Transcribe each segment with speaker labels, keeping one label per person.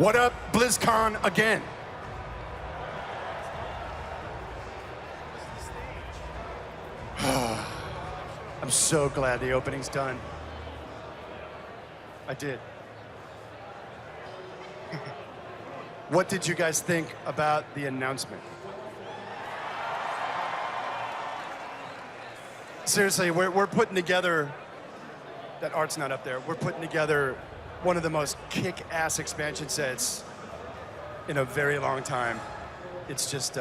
Speaker 1: What up, Blizzcon again? I'm so glad the opening's done. I did. What did you guys think about the announcement? Seriously, we're putting together, that art's not up there, we're putting together one of the most kick-ass expansion sets in a very long time. It's just,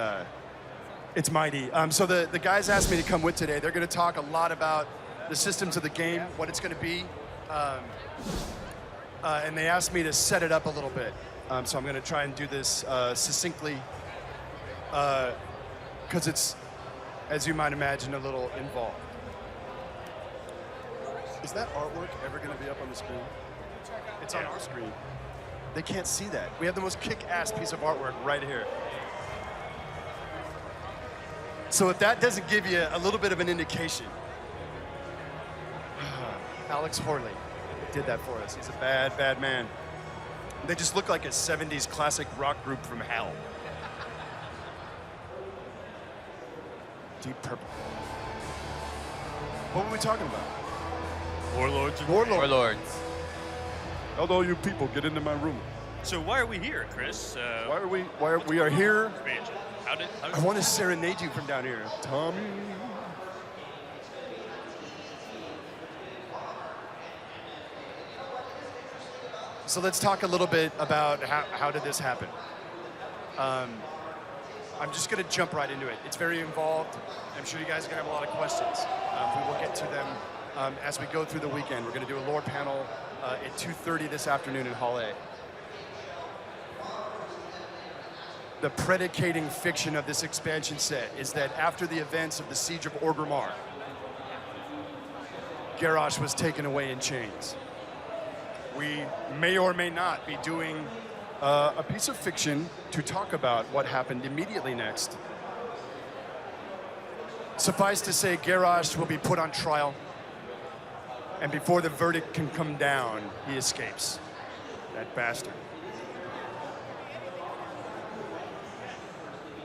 Speaker 1: it's mighty. So the guys asked me to come with today. They're gonna talk a lot about the systems of the game, what it's gonna be, and they asked me to set it up a little bit. So I'm gonna try and do this succinctly, because it's, as you might imagine, a little involved. Is that artwork ever gonna be up on the screen? It's on our screen. They can't see that. We have the most kick-ass piece of artwork right here. So if that doesn't give you a little bit of an indication, Alex Horley did that for us. He's a bad, bad man. They just look like a 70s classic rock group from hell. Deep Purple. What were we talking about?
Speaker 2: Warlords.
Speaker 3: Warlords.
Speaker 1: Although you people get into my room.
Speaker 2: So why are we here, Chris?
Speaker 1: Why are we are here?
Speaker 2: Expansion. How did
Speaker 1: I want to serenade you from down here. Tommy. So let's talk a little bit about how did this happen. I'm just going to jump right into it. It's very involved. I'm sure you guys are going to have a lot of questions. We will get to them as we go through the weekend. We're going to do a lore panel at 2:30 this afternoon in Hall A. The predicating fiction of this expansion set is that after the events of the Siege of Orgrimmar, Garrosh was taken away in chains. We may or may not be doing a piece of fiction to talk about what happened immediately next. Suffice to say, Garrosh will be put on trial, and before the verdict can come down, he escapes. That bastard.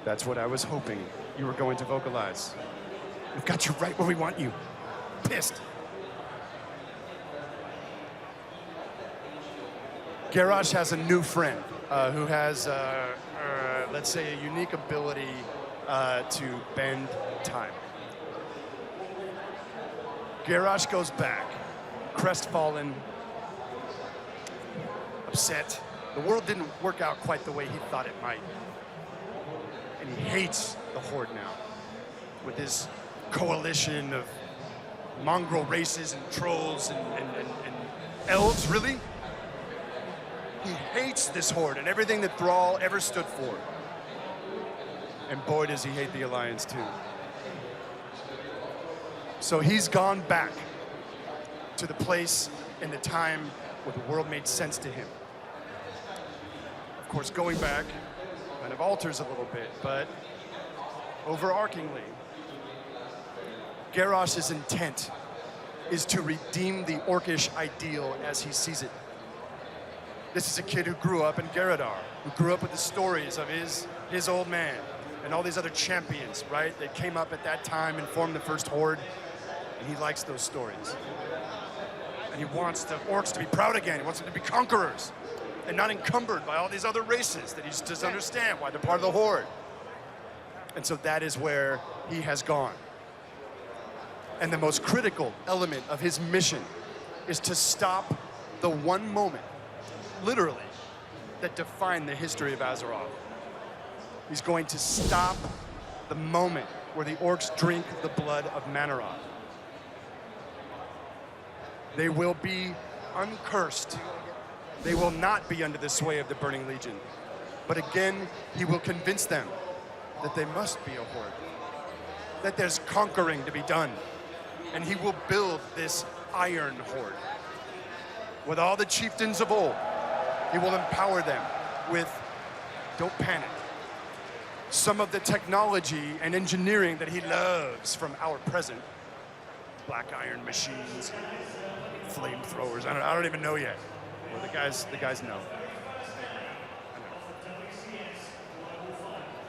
Speaker 1: That's what I was hoping you were going to vocalize. We've got you right where we want you. Pissed. Garrosh has a new friend who has, let's say, a unique ability to bend time. Garrosh goes back, crestfallen, upset. The world didn't work out quite the way he thought it might. And he hates the Horde now, with his coalition of mongrel races and trolls and elves, really? He hates this Horde and everything that Thrall ever stood for. And boy, does he hate the Alliance too. So he's gone back to the place and the time where the world made sense to him. Of course, going back kind of alters a little bit, but overarchingly, Garrosh's intent is to redeem the Orcish ideal as he sees it. This is a kid who grew up in Garradar, who grew up with the stories of his old man and all these other champions, right? That came up at that time and formed the first Horde, and he likes those stories. And he wants the orcs to be proud again. He wants them to be conquerors and not encumbered by all these other races that he just doesn't understand why they're part of the Horde. And so that is where he has gone. And the most critical element of his mission is to stop the one moment, literally, that defined the history of Azeroth. He's going to stop the moment where the orcs drink the blood of Manaroth. They will be uncursed. They will not be under the sway of the Burning Legion. But again, he will convince them that they must be a Horde, that there's conquering to be done. And he will build this Iron Horde. With all the chieftains of old, he will empower them with, don't panic, some of the technology and engineering that he loves from our present. Black iron machines, flamethrowers, I don't even know yet. Well, the guys know.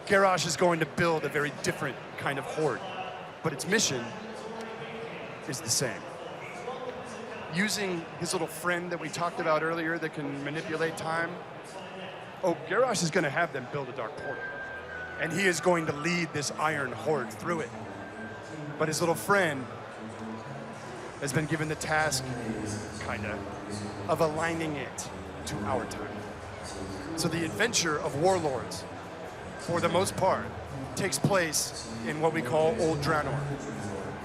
Speaker 1: Garrosh is going to build a very different kind of horde, but its mission is the same. Using his little friend that we talked about earlier that can manipulate time, Garrosh is going to have them build a dark portal. And he is going to lead this iron horde through it. But his little friend has been given the task, kinda, of aligning it to our time. So the adventure of Warlords, for the most part, takes place in what we call Old Draenor,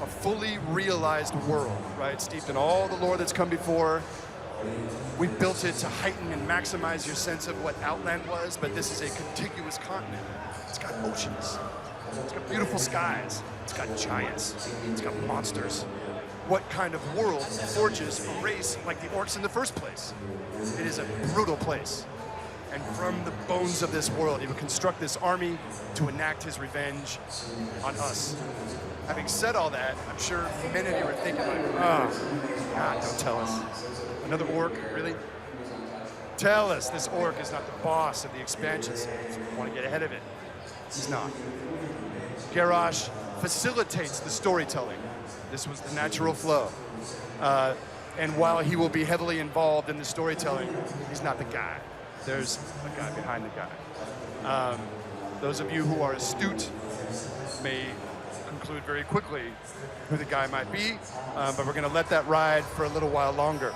Speaker 1: a fully realized world, right? Steeped in all the lore that's come before. We built it to heighten and maximize your sense of what Outland was, but this is a contiguous continent. It's got oceans, it's got beautiful skies, it's got giants, it's got monsters. What kind of world forges a race like the orcs in the first place? It is a brutal place. And from the bones of this world, he would construct this army to enact his revenge on us. Having said all that, I'm sure many of you are thinking like, oh, God, don't tell us. Another orc, really? Tell us this orc is not the boss of the expansion series. We want to get ahead of it. He's not. Garrosh facilitates the storytelling. This was the natural flow. And while he will be heavily involved in the storytelling, he's not the guy. There's a guy behind the guy. Those of you who are astute may conclude very quickly who the guy might be, but we're going to let that ride for a little while longer.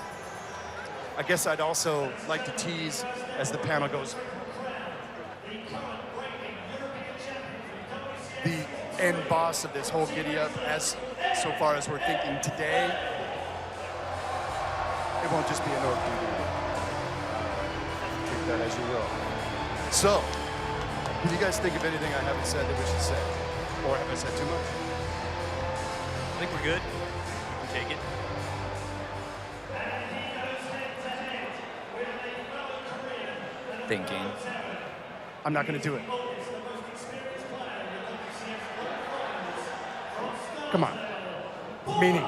Speaker 1: I guess I'd also like to tease as the panel goes. The end boss of this whole giddy-up, as so far as we're thinking today, it won't just be an orc dude. Take that as you will. So, can you guys think of anything I haven't said that we should say? Or have I said too much?
Speaker 2: I think we're good. We can take it.
Speaker 3: Thinking.
Speaker 1: I'm not going to do it. Come on. Meaning.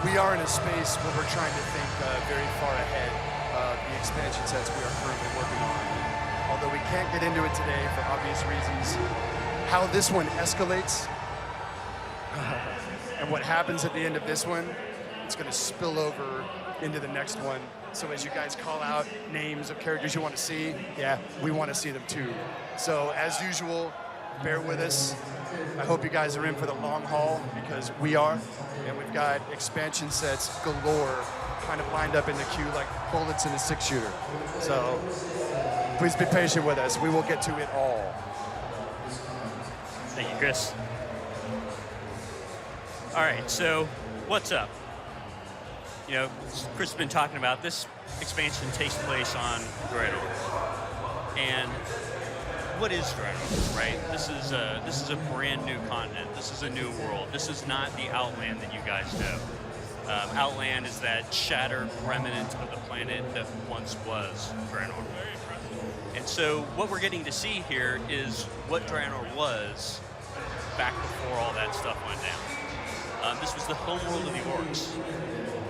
Speaker 1: We are in a space where we're trying to think very far ahead of the expansion sets we are currently working on. Although we can't get into it today for obvious reasons. How this one escalates and what happens at the end of this one, it's going to spill over into the next one. So as you guys call out names of characters you want to see, yeah, we want to see them too. So as usual, bear with us. I hope you guys are in for the long haul, because we are, and we've got expansion sets galore kind of lined up in the queue like bullets in a 6-shooter. So please be patient with us. We will get to it all.
Speaker 2: Thank you, Chris. All right, so what's up? You know, Chris has been talking about this expansion takes place on Draenor. And what is Draenor, right? This is a brand new continent. This is a new world. This is not the Outland that you guys know. Outland is that shattered remnant of the planet that once was Draenor. And so what we're getting to see here is what Draenor was back before all that stuff went down. This was the homeworld of the orcs.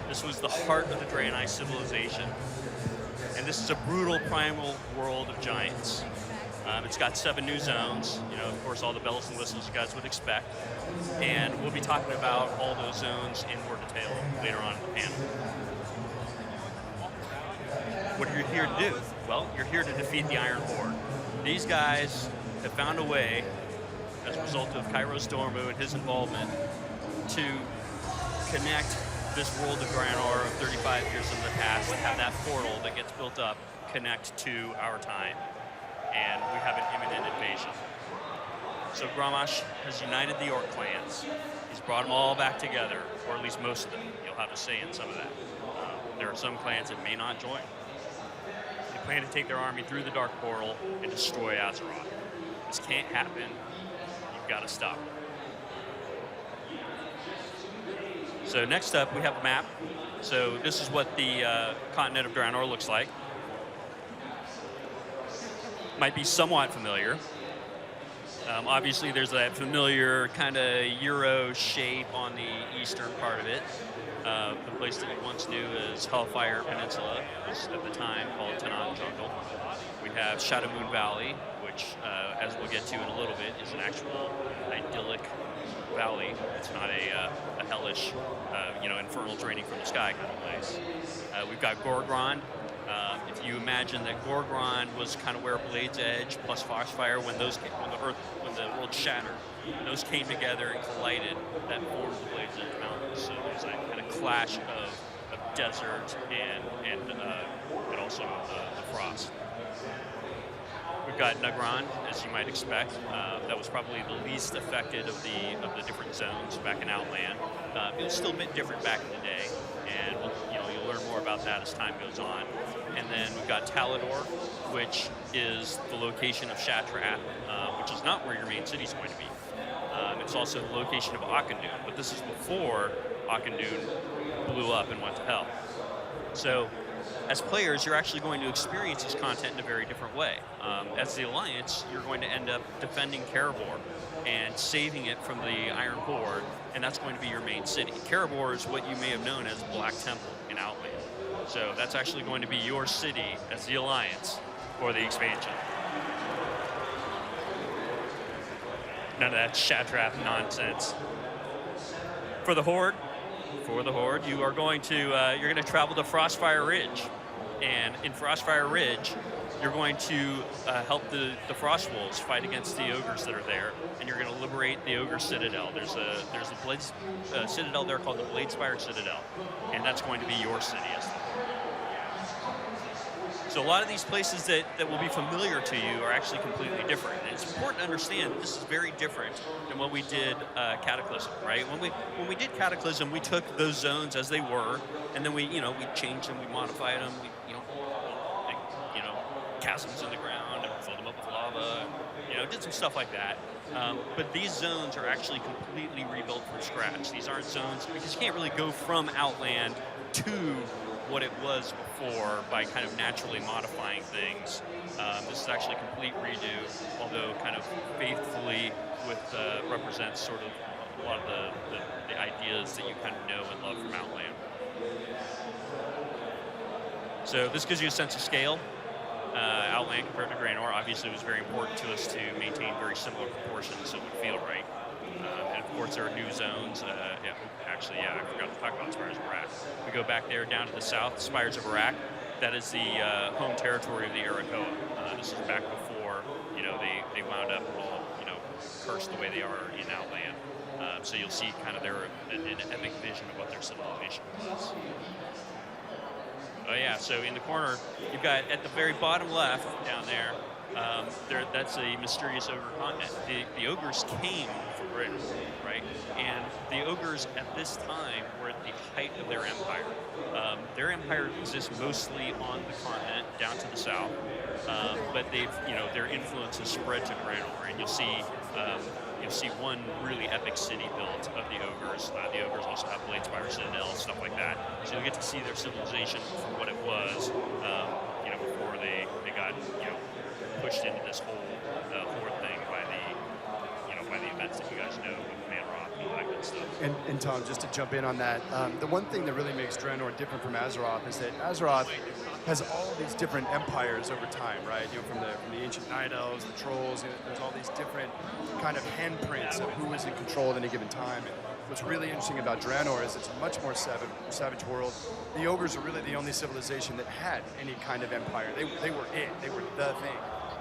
Speaker 2: This was the heart of the Draenei civilization. And this is a brutal primal world of giants. It's got 7 new zones, you know, of course, all the bells and whistles you guys would expect. And we'll be talking about all those zones in more detail later on in the panel. What are you here to do? Well, you're here to defeat the Iron Horde. These guys have found a way, as a result of Kairos Dormu and his involvement, to connect this world of Draenor of 35 years in the past, and have that portal that gets built up connect to our time. And we have an imminent invasion. So Grommash has united the orc clans. He's brought them all back together, or at least most of them. You'll have a say in some of that. There are some clans that may not join. They plan to take their army through the Dark Portal and destroy Azeroth. This can't happen. You've got to stop it. So next up, we have a map. So this is what the continent of Draenor looks like. Might be somewhat familiar. Obviously, there's that familiar kind of Euro shape on the eastern part of it. The place that we once knew as Hellfire Peninsula was at the time called Tanan Jungle. We have Shadow Moon Valley, which, as we'll get to in a little bit, is an actual idyllic valley. It's not a hellish, infernal draining from the sky kind of place. We've got Gorgrond. If you imagine that Gorgrond was kind of where Blade's Edge plus Foxfire, when the world shattered, those came together and collided, that formed the Blade's Edge Mountains. So there's that kind of clash of desert and also the frost. We've got Nagrand, as you might expect. That was probably the least affected of the different zones back in Outland. It was still a bit different back in the day, and you'll learn more about that as time goes on. And then we've got Talador, which is the location of Shattrath, which is not where your main city is going to be. It's also the location of Auchindoun, but this is before Auchindoun blew up and went to hell. So, as players, you're actually going to experience this content in a very different way. As the Alliance, you're going to end up defending Karabor and saving it from the Iron Horde, and that's going to be your main city. Karabor is what you may have known as Black Temple in Outland. So that's actually going to be your city as the Alliance for the expansion. None of that Shattrath nonsense. For the Horde, you are going to travel to Frostfire Ridge, and in Frostfire Ridge, you're going to help the Frostwolves fight against the ogres that are there, and you're going to liberate the Ogre Citadel. There's a Blades Citadel there called the Bladespire Citadel, and that's going to be your city as well. So a lot of these places that will be familiar to you are actually completely different. And it's important to understand that this is very different than when we did Cataclysm, right? When we did Cataclysm, we took those zones as they were, and then we changed them, we modified them, chasms in the ground and filled them up with lava, did some stuff like that. But these zones are actually completely rebuilt from scratch. These aren't zones, because you can't really go from Outland to what it was before by kind of naturally modifying things. This is actually a complete redo, although kind of faithfully represents sort of a lot of the ideas that you kind of know and love from Outland. So this gives you a sense of scale. Outland compared to Draenor obviously was very important to us to maintain very similar proportions so it would feel right. And of course there are new zones. I forgot to talk about Spires of Arak. We go back there down to the south, Spires of Arak. That is the home territory of the Arakoa. This is back before they wound up all cursed the way they are in Outland. So you'll see kind of an epic vision of what their civilization was. Oh yeah, so in the corner, you've got at the very bottom left down there, that's a mysterious ogre continent. The ogres came from Britain, right? And the ogres at this time were at the height of their empire. Their empire exists mostly on the continent down to the south, but their influence has spread to Draenor, and you'll see one really epic city built of the ogres. The ogres also have Bladespire Citadel and stuff like that. So you'll get to see their civilization for what it was, before they got pushed into this whole horde thing by the events that you guys know with Manroth and all that good stuff.
Speaker 1: And Tom, just to jump in on that, the one thing that really makes Draenor different from Azeroth is that Azeroth has all these different empires over time, right? From the ancient Night Elves, the Trolls, there's all these different kind of handprints of who is in control at any given time. And what's really interesting about Draenor is it's a much more savage world. The ogres are really the only civilization that had any kind of empire. They were it. They were the thing.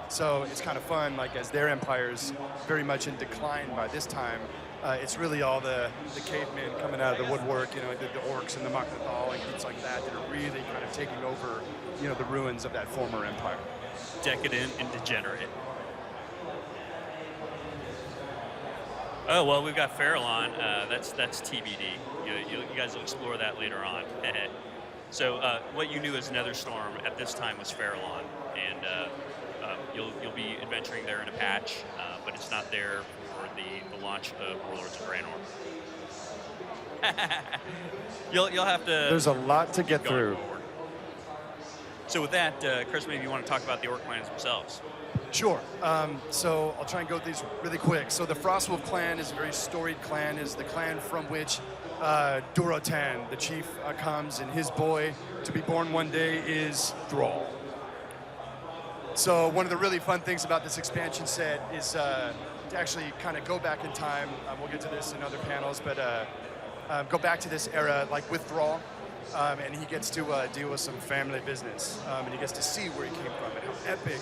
Speaker 1: So it's kind of fun, like as their empire's very much in decline by this time, it's really all the cavemen coming out of the woodwork, the orcs and the Maknathal and things like that are really kind of taking over, the ruins of that former empire.
Speaker 2: Decadent and degenerate. Oh, well, we've got Farallon. That's TBD. You guys will explore that later on. So what you knew as Netherstorm at this time was Farallon, and you'll be adventuring there in a patch, but it's not there for the launch of Warlords of Draenor. You'll have to.
Speaker 1: There's a lot to get through.
Speaker 2: Forward. So with that, Chris, maybe you want to talk about the Orc clans themselves.
Speaker 1: Sure. So I'll try and go through these really quick. So the Frostwolf clan is a very storied clan, is the clan from which Durotan, the chief, comes, and his boy to be born one day is Thrall. So one of the really fun things about this expansion set is to actually kind of go back in time. We'll get to this in other panels, but go back to this era, like with Thrall, and he gets to deal with some family business, and he gets to see where he came from and how epic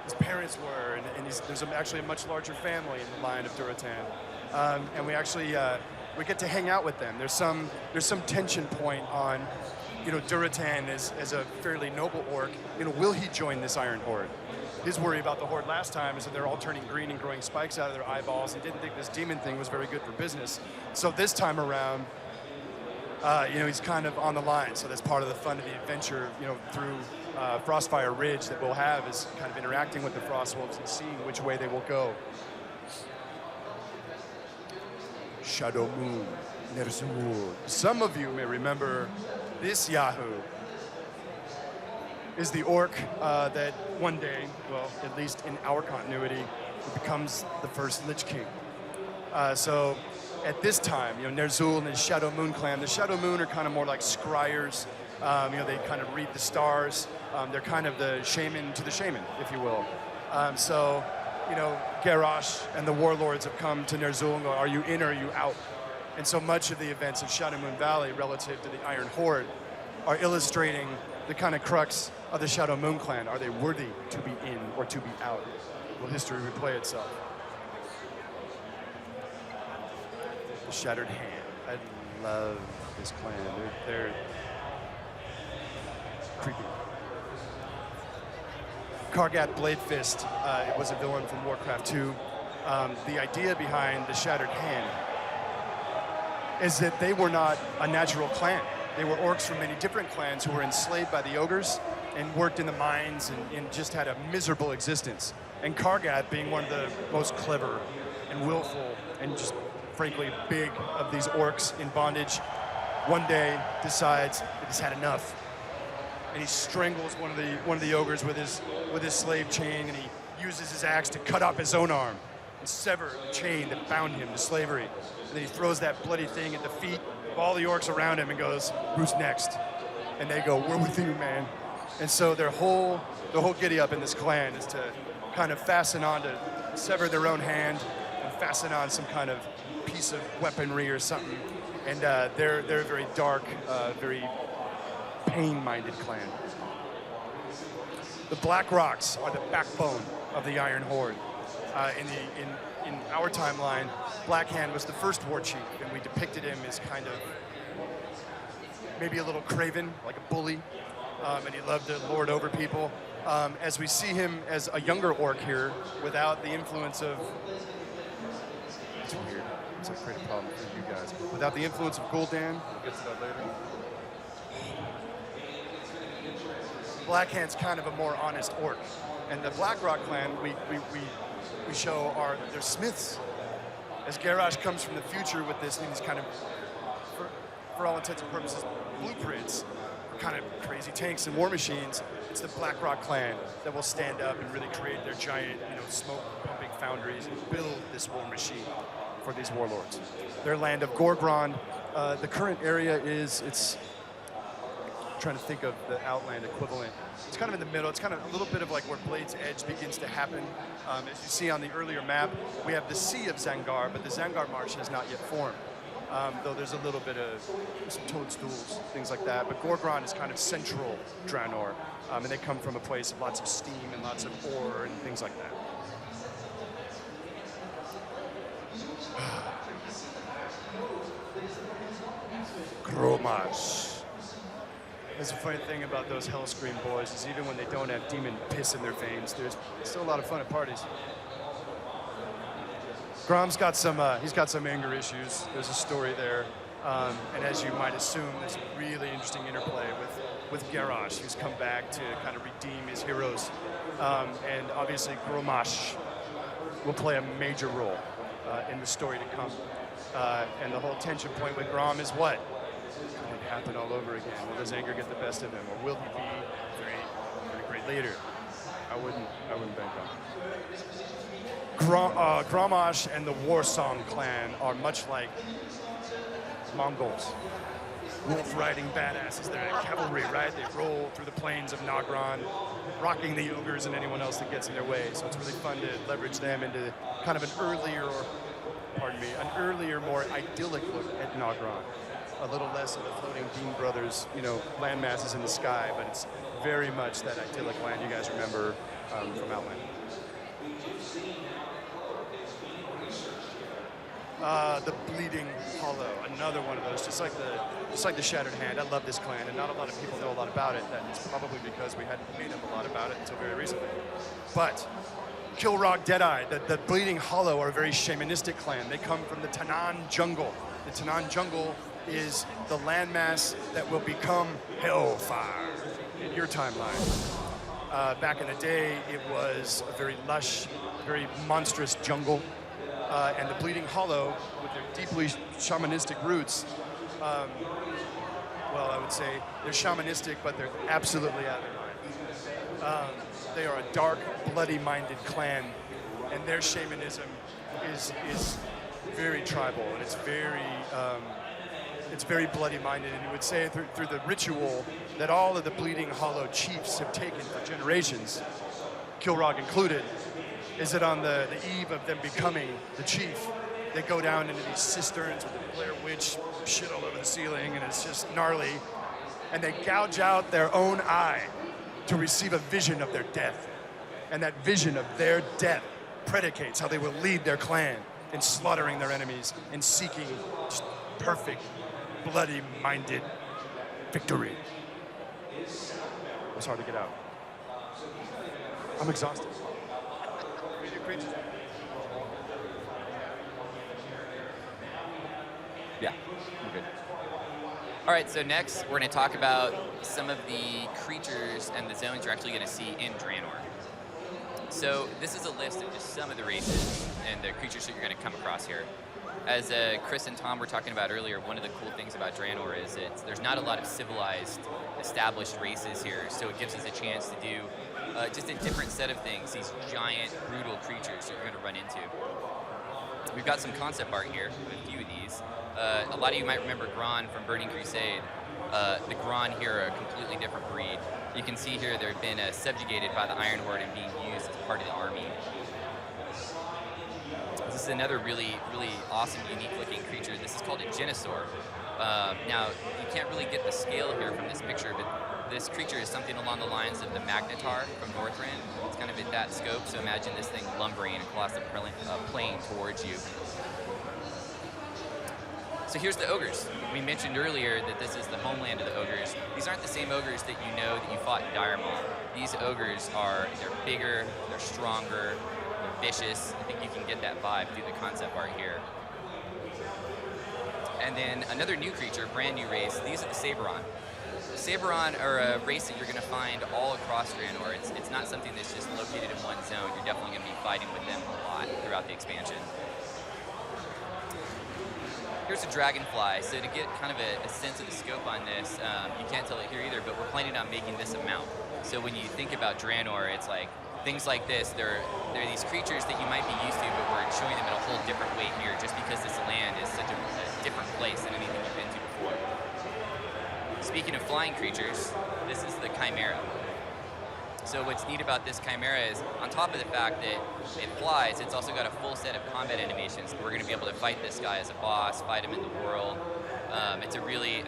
Speaker 1: his parents were, and there's actually a much larger family in the line of Durotan, and we actually we get to hang out with them. There's some tension point on, Durotan as a fairly noble orc. Will he join this Iron Horde? His worry about the Horde last time is that they're all turning green and growing spikes out of their eyeballs, and didn't think this demon thing was very good for business. So this time around, he's kind of on the line. So that's part of the fun of the adventure, through Frostfire Ridge that we'll have, is kind of interacting with the Frostwolves and seeing which way they will go. Shadow Moon, Ner'zhul. Some of you may remember this Yahoo is the orc that one day, well, at least in our continuity, becomes the first Lich King. So at this time, Ner'zhul and his Shadow Moon clan, the Shadow Moon are kind of more like scryers. They kind of read the stars. They're kind of the shaman to the shaman, if you will. Garrosh and the warlords have come to Ner'zhul and go, are you in or are you out? And so much of the events of Shadow Moon Valley relative to the Iron Horde are illustrating the kind of crux of the Shadow Moon clan. Are they worthy to be in or to be out? Will history replay itself? The Shattered Hand. I love this clan. They're creepy. Kargat Bladefist was a villain from Warcraft 2. The idea behind the Shattered Hand is that they were not a natural clan. They were orcs from many different clans who were enslaved by the ogres and worked in the mines and just had a miserable existence. And Kargat, being one of the most clever and willful and just frankly big of these orcs in bondage, one day decides that he's had enough. And he strangles one of the ogres with his slave chain, and he uses his axe to cut off his own arm and sever the chain that bound him to slavery. And then he throws that bloody thing at the feet of all the orcs around him and goes, "Who's next?" And they go, "We're with you, man." And so the whole giddy up in this clan is to kind of fasten on to sever their own hand and fasten on some kind of piece of weaponry or something. And they're a very dark, very pain-minded clan. The Black Rocks are the backbone of the Iron Horde. In our timeline, Blackhand was the first war chief, and we depicted him as kind of maybe a little craven, like a bully, and he loved to lord over people. As we see him as a younger orc here, without the influence of... It's weird. It's a great problem for you guys. Without the influence of Gul'dan, we'll get to that later. Blackhand's kind of a more honest orc. And the Blackrock clan, we show they're smiths. As Garrosh comes from the future with these kind of, for all intents and purposes, blueprints for kind of crazy tanks and war machines, it's the Blackrock clan that will stand up and really create their giant, smoke-pumping foundries and build this war machine for these warlords. Their land of Gorgrond, the current area it's trying to think of the Outland equivalent. It's kind of in the middle. It's kind of a little bit of like where Blade's Edge begins to happen. As you see on the earlier map, we have the Sea of Zangar, but the Zangar Marsh has not yet formed. Though there's a little bit of some toadstools, things like that. But Gorgrond is kind of central Draenor, and they come from a place of lots of steam and lots of ore and things like that. Gromash. There's a funny thing about those Hellscream boys is even when they don't have demon piss in their veins, there's still a lot of fun at parties. Grom's got some, he's got some anger issues. There's a story there. And as you might assume, there's a really interesting interplay with Garrosh, who's come back to kind of redeem his heroes. And obviously Gromash will play a major role in the story to come. And the whole tension point with Grom is what? Could it happen all over again? Will his anger get the best of him, or will he be a great leader? I wouldn't bank on it. Gromash and the Warsong clan are much like Mongols. Wolf riding badasses. They're like cavalry, right? They roll through the plains of Nagron, rocking the ogres and anyone else that gets in their way. So it's really fun to leverage them into kind of an earlier, more idyllic look at Nagron. A little less of the floating Bean Brothers, land masses in the sky, but it's very much that idyllic land you guys remember from Outland. The Bleeding Hollow, another one of those, just like the Shattered Hand. I love this clan, and not a lot of people know a lot about it. That's probably because we hadn't made up a lot about it until very recently. But Kilrog Deadeye, the Bleeding Hollow are a very shamanistic clan. They come from the Tanan Jungle. The Tanan Jungle is the landmass that will become Hellfire in your timeline. Back in the day, it was a very lush, very monstrous jungle. And the Bleeding Hollow, with their deeply shamanistic roots, I would say they're shamanistic, but they're absolutely out of their mind. They are a dark, bloody-minded clan, and their shamanism is very tribal, and it's very bloody-minded. And you would say through the ritual that all of the Bleeding Hollow chiefs have taken for generations, Kilrog included, is that on the eve of them becoming the chief, they go down into these cisterns with the Blair Witch shit all over the ceiling, and it's just gnarly. And they gouge out their own eye to receive a vision of their death. And that vision of their death predicates how they will lead their clan in slaughtering their enemies and seeking just perfect, bloody-minded victory. It was hard to get out. I'm exhausted.
Speaker 3: Yeah, we're good. All right, so next we're going to talk about some of the creatures and the zones you're actually going to see in Draenor. So this is a list of just some of the races and the creatures that you're going to come across here. As Chris and Tom were talking about earlier, one of the cool things about Draenor is there's not a lot of civilized, established races here, so it gives us a chance to do just a different set of things, these giant, brutal creatures that you're going to run into. We've got some concept art here, a few of these. A lot of you might remember Gron from Burning Crusade. The Gron here are a completely different breed. You can see here they've been subjugated by the Iron Horde and being used as part of the army. This is another really, really awesome, unique-looking creature. This is called a Genosaur. Now, you can't really get the scale here from this picture, but this creature is something along the lines of the Magnetar from Northrend. It's kind of at that scope, so imagine this thing lumbering across the plain towards you. So here's the ogres. We mentioned earlier that this is the homeland of the ogres. These aren't the same ogres that you know that you fought in Dire Maul. These ogres they're bigger, they're stronger, they're vicious. I think you can get that vibe through the concept art here. And then another new creature, brand new race, these are the Saberon. The Saberon are a race that you're going to find all across Draenor. It's not something that's just located in one zone. You're definitely going to be fighting with them a lot throughout the expansion. Here's a dragonfly. So to get kind of a sense of the scope on this, you can't tell it here either, but we're planning on making this a mount. So when you think about Draenor, it's like things like this. They're these creatures that you might be used to, but we're showing them in a whole different way here, just because this land is such a different place than anything you've been to before. Speaking of flying creatures, this is the Chimera. So what's neat about this Chimera is, on top of the fact that it flies, it's also got a full set of combat animations. We're going to be able to fight this guy as a boss, fight him in the world. It's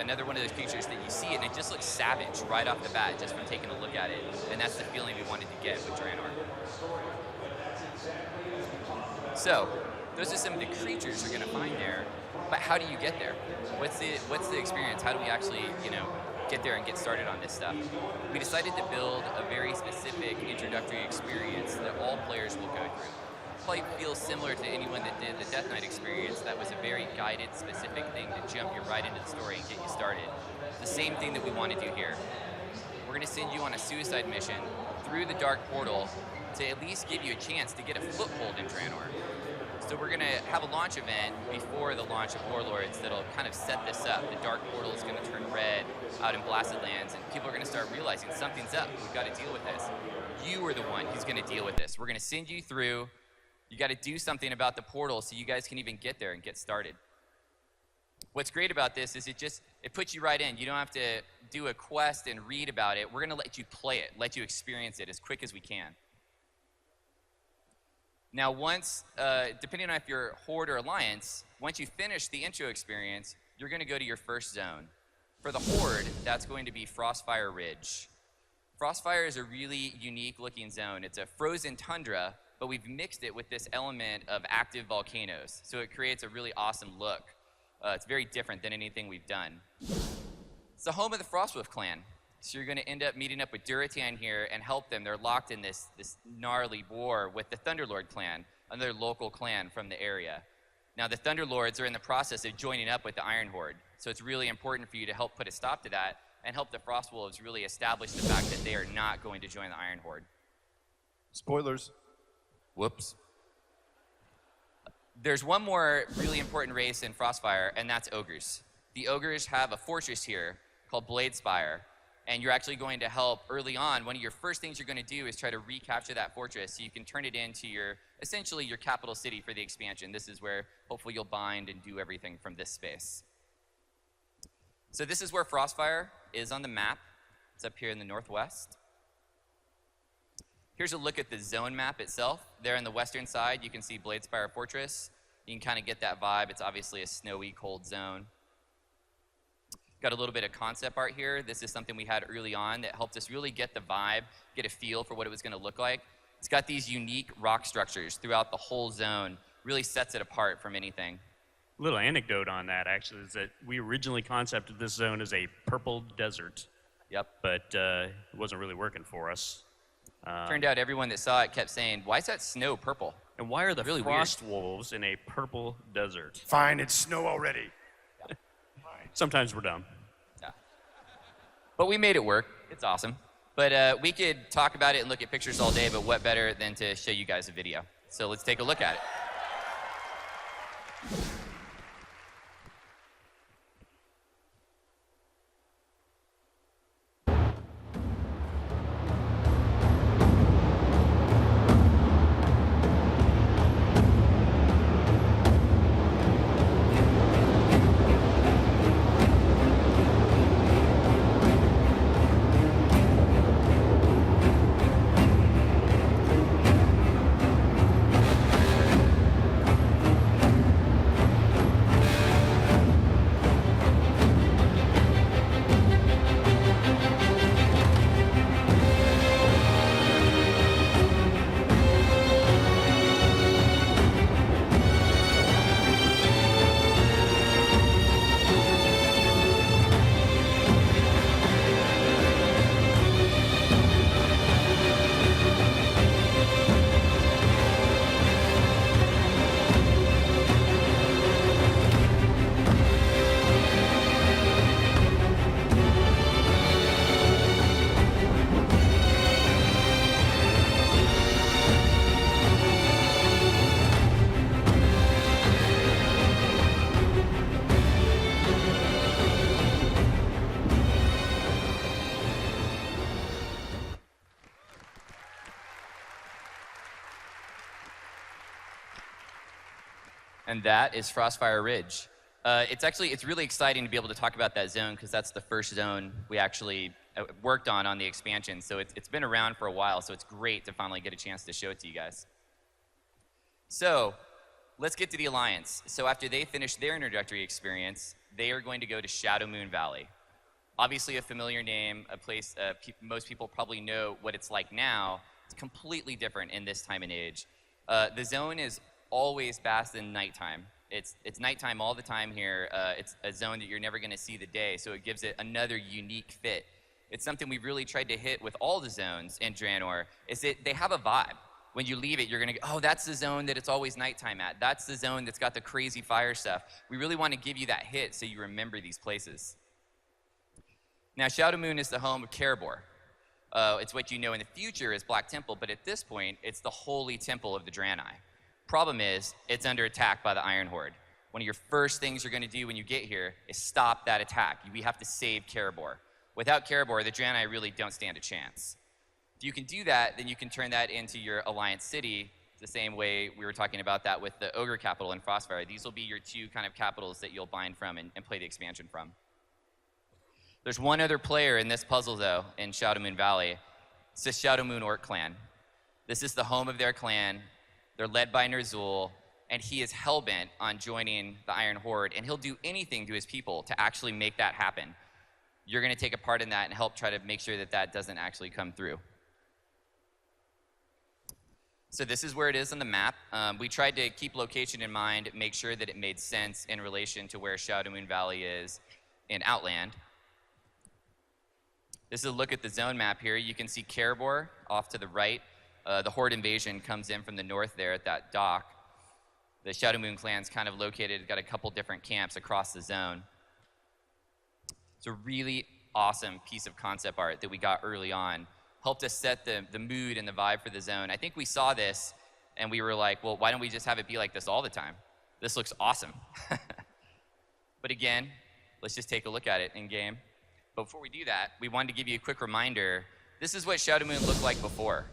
Speaker 3: another one of those creatures that you see it and it just looks savage right off the bat just from taking a look at it. And that's the feeling we wanted to get with Draenor. So, those are some of the creatures you're going to find there. But how do you get there? What's the experience? How do we actually, get there and get started on this stuff? We decided to build a very specific introductory experience that all players will go through. Probably feels similar to anyone that did the Death Knight experience. That was a very guided, specific thing to jump you right into the story and get you started. The same thing that we want to do here. We're going to send you on a suicide mission through the Dark Portal to at least give you a chance to get a foothold in Draenor. So we're going to have a launch event before the launch of Warlords that'll kind of set this up. The Dark Portal is going to turn red out in Blasted Lands, and people are going to start realizing something's up. We've got to deal with this. You are the one who's going to deal with this. We're going to send you through. You got to do something about the portal so you guys can even get there and get started. What's great about this is it puts you right in. You don't have to do a quest and read about it. We're going to let you play it, let you experience it as quick as we can. Now, once, depending on if you're Horde or Alliance, once you finish the intro experience, you're going to go to your first zone. For the Horde, that's going to be Frostfire Ridge. Frostfire is a really unique looking zone. It's a frozen tundra, but we've mixed it with this element of active volcanoes. So it creates a really awesome look. It's very different than anything we've done. It's the home of the Frostwolf clan. So you're going to end up meeting up with Duratan here and help them. They're locked in this gnarly war with the Thunderlord clan, another local clan from the area. Now the Thunderlords are in the process of joining up with the Iron Horde. So it's really important for you to help put a stop to that and help the Frostwolves really establish the fact that they are not going to join the Iron Horde.
Speaker 1: Spoilers.
Speaker 3: Whoops. There's one more really important race in Frostfire, and that's Ogres. The Ogres have a fortress here called Bladespire, and you're actually going to help early on. One of your first things you're going to do is try to recapture that fortress so you can turn it into essentially your capital city for the expansion. This is where hopefully you'll bind and do everything from this space. So this is where Frostfire is on the map. It's up here in the northwest. Here's a look at the zone map itself. There on the western side, you can see Bladespire Fortress. You can kind of get that vibe. It's obviously a snowy, cold zone. Got a little bit of concept art here. This is something we had early on that helped us really get the vibe, get a feel for what it was going to look like. It's got these unique rock structures throughout the whole zone. Really sets it apart from anything.
Speaker 2: A little anecdote on that, actually, is that we originally concepted this zone as a purple desert.
Speaker 3: Yep.
Speaker 2: But it wasn't really working for us.
Speaker 3: Turned out everyone that saw it kept saying, "Why is that snow purple?"
Speaker 2: And why are the
Speaker 3: really
Speaker 2: frost wolves in a purple desert?
Speaker 1: Fine, it's snow already.
Speaker 2: Sometimes we're dumb.
Speaker 3: Yeah. But we made it work. It's awesome. But we could talk about it and look at pictures all day, but what better than to show you guys a video? So let's take a look at it. And that is Frostfire Ridge. It's really exciting to be able to talk about that zone because that's the first zone we actually worked on the expansion. So it's been around for a while, so it's great to finally get a chance to show it to you guys. So let's get to the Alliance. So after they finish their introductory experience, they are going to go to Shadow Moon Valley. Obviously a familiar name, a place most people probably know what it's like now. It's completely different in this time and age. The zone is always fast in nighttime. It's nighttime all the time here. It's a zone that you're never going to see the day, so it gives it another unique fit. It's something we've really tried to hit with all the zones in Draenor, is that they have a vibe. When you leave it, you're going to go, oh, that's the zone that it's always nighttime at. That's the zone that's got the crazy fire stuff. We really want to give you that hit so you remember these places. Now, Shadow Moon is the home of Kerebor. It's what you know in the future as Black Temple, but at this point, it's the holy temple of the Draenei. Problem is, it's under attack by the Iron Horde. One of your first things you're going to do when you get here is stop that attack. We have to save Kerebor. Without Kerebor, the Draenei really don't stand a chance. If you can do that, then you can turn that into your Alliance city, the same way we were talking about that with the Ogre capital in Frostfire. These will be your two kind of capitals that you'll bind from and play the expansion from. There's one other player in this puzzle, though, in Shadowmoon Valley. It's the Shadowmoon Orc clan. This is the home of their clan. They're led by Ner'zhul, and he is hellbent on joining the Iron Horde, and he'll do anything to his people to actually make that happen. You're going to take a part in that and help try to make sure that that doesn't actually come through. So this is where it is on the map. We tried to keep location in mind, make sure that it made sense in relation to where Shadowmoon Valley is in Outland. This is a look at the zone map here. You can see Kerebor off to the right. The Horde invasion comes in from the north there at that dock. The Shadowmoon clan's kind of located, got a couple different camps across the zone. It's a really awesome piece of concept art that we got early on. Helped us set the mood and the vibe for the zone. I think we saw this and we were like, well, why don't we just have it be like this all the time? This looks awesome. But again, let's just take a look at it in game. But before we do that, we wanted to give you a quick reminder. This is what Shadowmoon looked like before.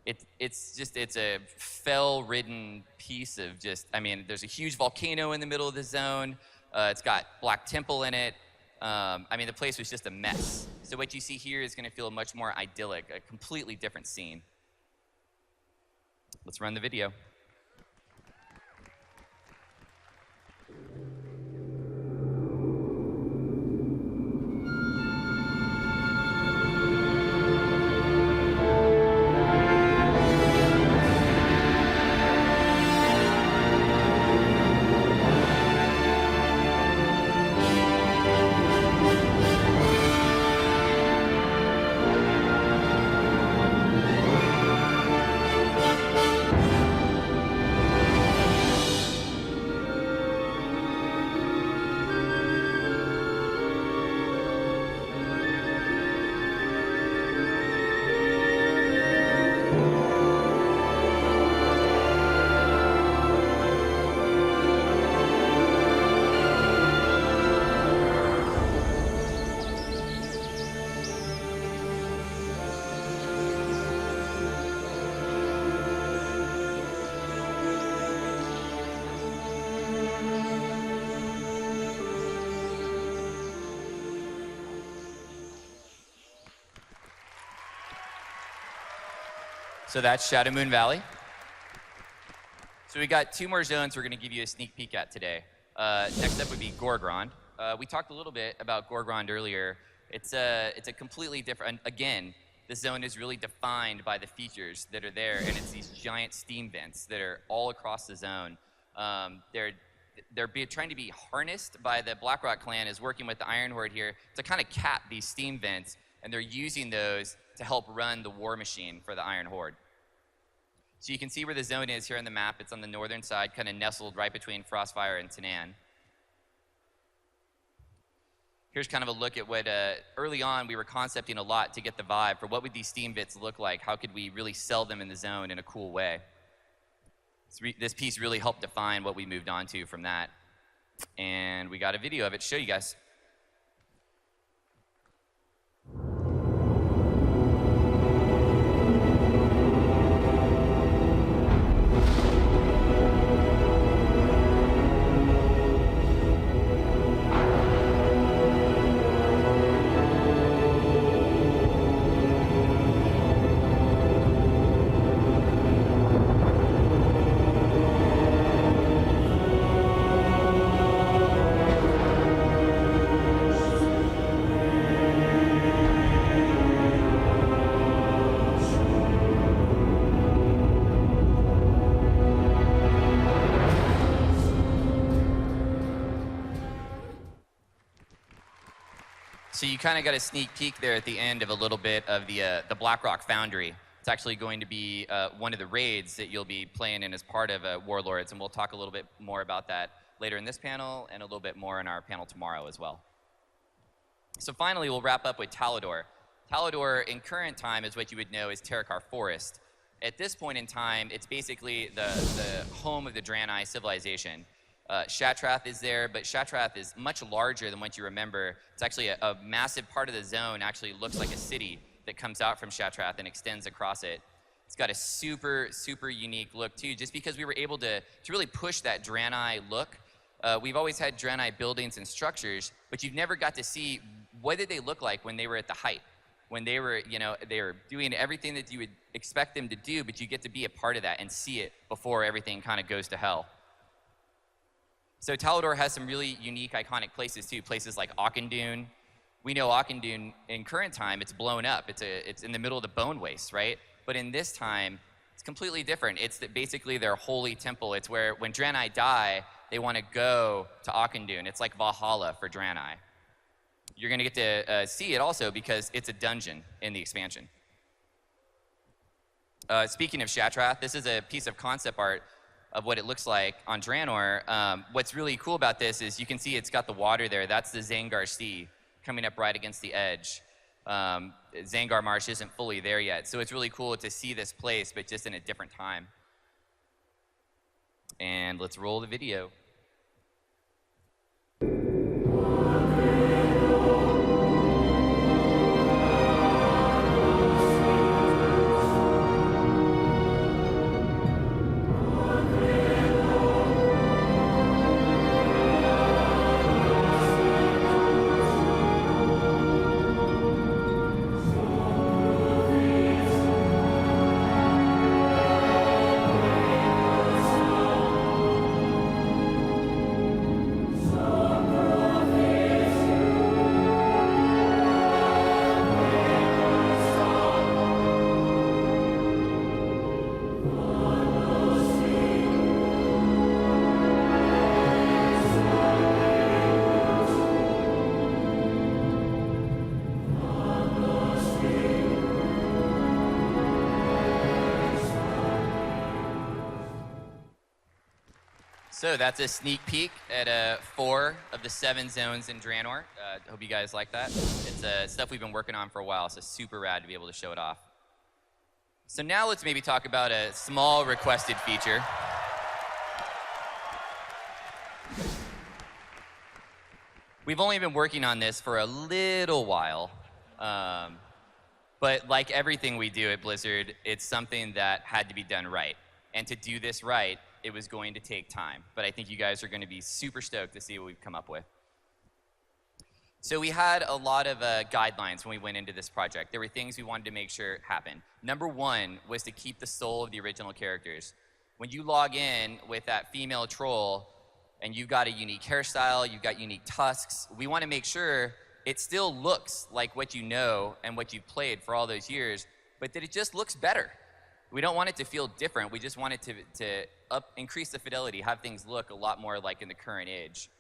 Speaker 3: It's a fell-ridden piece of just, I mean, there's a huge volcano in the middle of the zone. It's got Black Temple in it. I mean, the place was just a mess. So what you see here is going to feel much more idyllic, a completely different scene. Let's run the video. So that's Shadowmoon Valley. So we got two more zones we're going to give you a sneak peek at today. Next up would be Gorgrond. We talked a little bit about Gorgrond earlier. It's a completely different, again, the zone is really defined by the features that are there, and it's these giant steam vents that are all across the zone. They're trying to be harnessed by the Blackrock clan is working with the Iron Horde here to kind of cap these steam vents, and they're using those to help run the war machine for the Iron Horde. So you can see where the zone is here on the map. It's on the northern side, kind of nestled right between Frostfire and Tanan. Here's kind of a look at what early on we were concepting a lot to get the vibe for what would these steam vents look like? How could we really sell them in the zone in a cool way? This piece really helped define what we moved on to from that. And we got a video of it to show you guys. So you kind of got a sneak peek there at the end of a little bit of the Blackrock Foundry. It's actually going to be one of the raids that you'll be playing in as part of Warlords, and we'll talk a little bit more about that later in this panel and a little bit more in our panel tomorrow as well. So finally, we'll wrap up with Talador. Talador, in current time, is what you would know as Terakar Forest. At this point in time, it's basically the home of the Draenei civilization. Shatrath is there, but Shatrath is much larger than what you remember. It's actually a massive part of the zone actually looks like a city that comes out from Shatrath and extends across it. It's got a super, super unique look too, just because we were able to really push that Draenei look. We've always had Draenei buildings and structures, but you've never got to see what did they look like when they were at the height, when they were, they were doing everything that you would expect them to do, but you get to be a part of that and see it before everything kind of goes to hell. So Talador has some really unique, iconic places too. Places like Auchindoun. We know Auchindoun in current time, it's blown up. It's in the middle of the Bone Waste, right? But in this time, it's completely different. It's basically their holy temple. It's where when Draenei die, they want to go to Auchindoun. It's like Valhalla for Draenei. You're going to get to see it also because it's a dungeon in the expansion. Speaking of Shatrath, this is a piece of concept art of what it looks like on Draenor. What's really cool about this is you can see it's got the water there. That's the Zangar Sea coming up right against the edge. Zangar Marsh isn't fully there yet, so it's really cool to see this place, but just in a different time. And let's roll the video. So that's a sneak peek at 4 of the 7 zones in Draenor. Hope you guys like that. It's stuff we've been working on for a while, so super rad to be able to show it off. So now let's maybe talk about a small requested feature. We've only been working on this for a little while, but like everything we do at Blizzard, it's something that had to be done right. And to do this right, it was going to take time. But I think you guys are going to be super stoked to see what we've come up with. So we had a lot of guidelines when we went into this project. There were things we wanted to make sure happened. Number 1 was to keep the soul of the original characters. When you log in with that female troll and you've got a unique hairstyle, you've got unique tusks, we want to make sure it still looks like what you know and what you've played for all those years, but that it just looks better. We don't want it to feel different. We just want it to increase the fidelity, have things look a lot more like in the current age.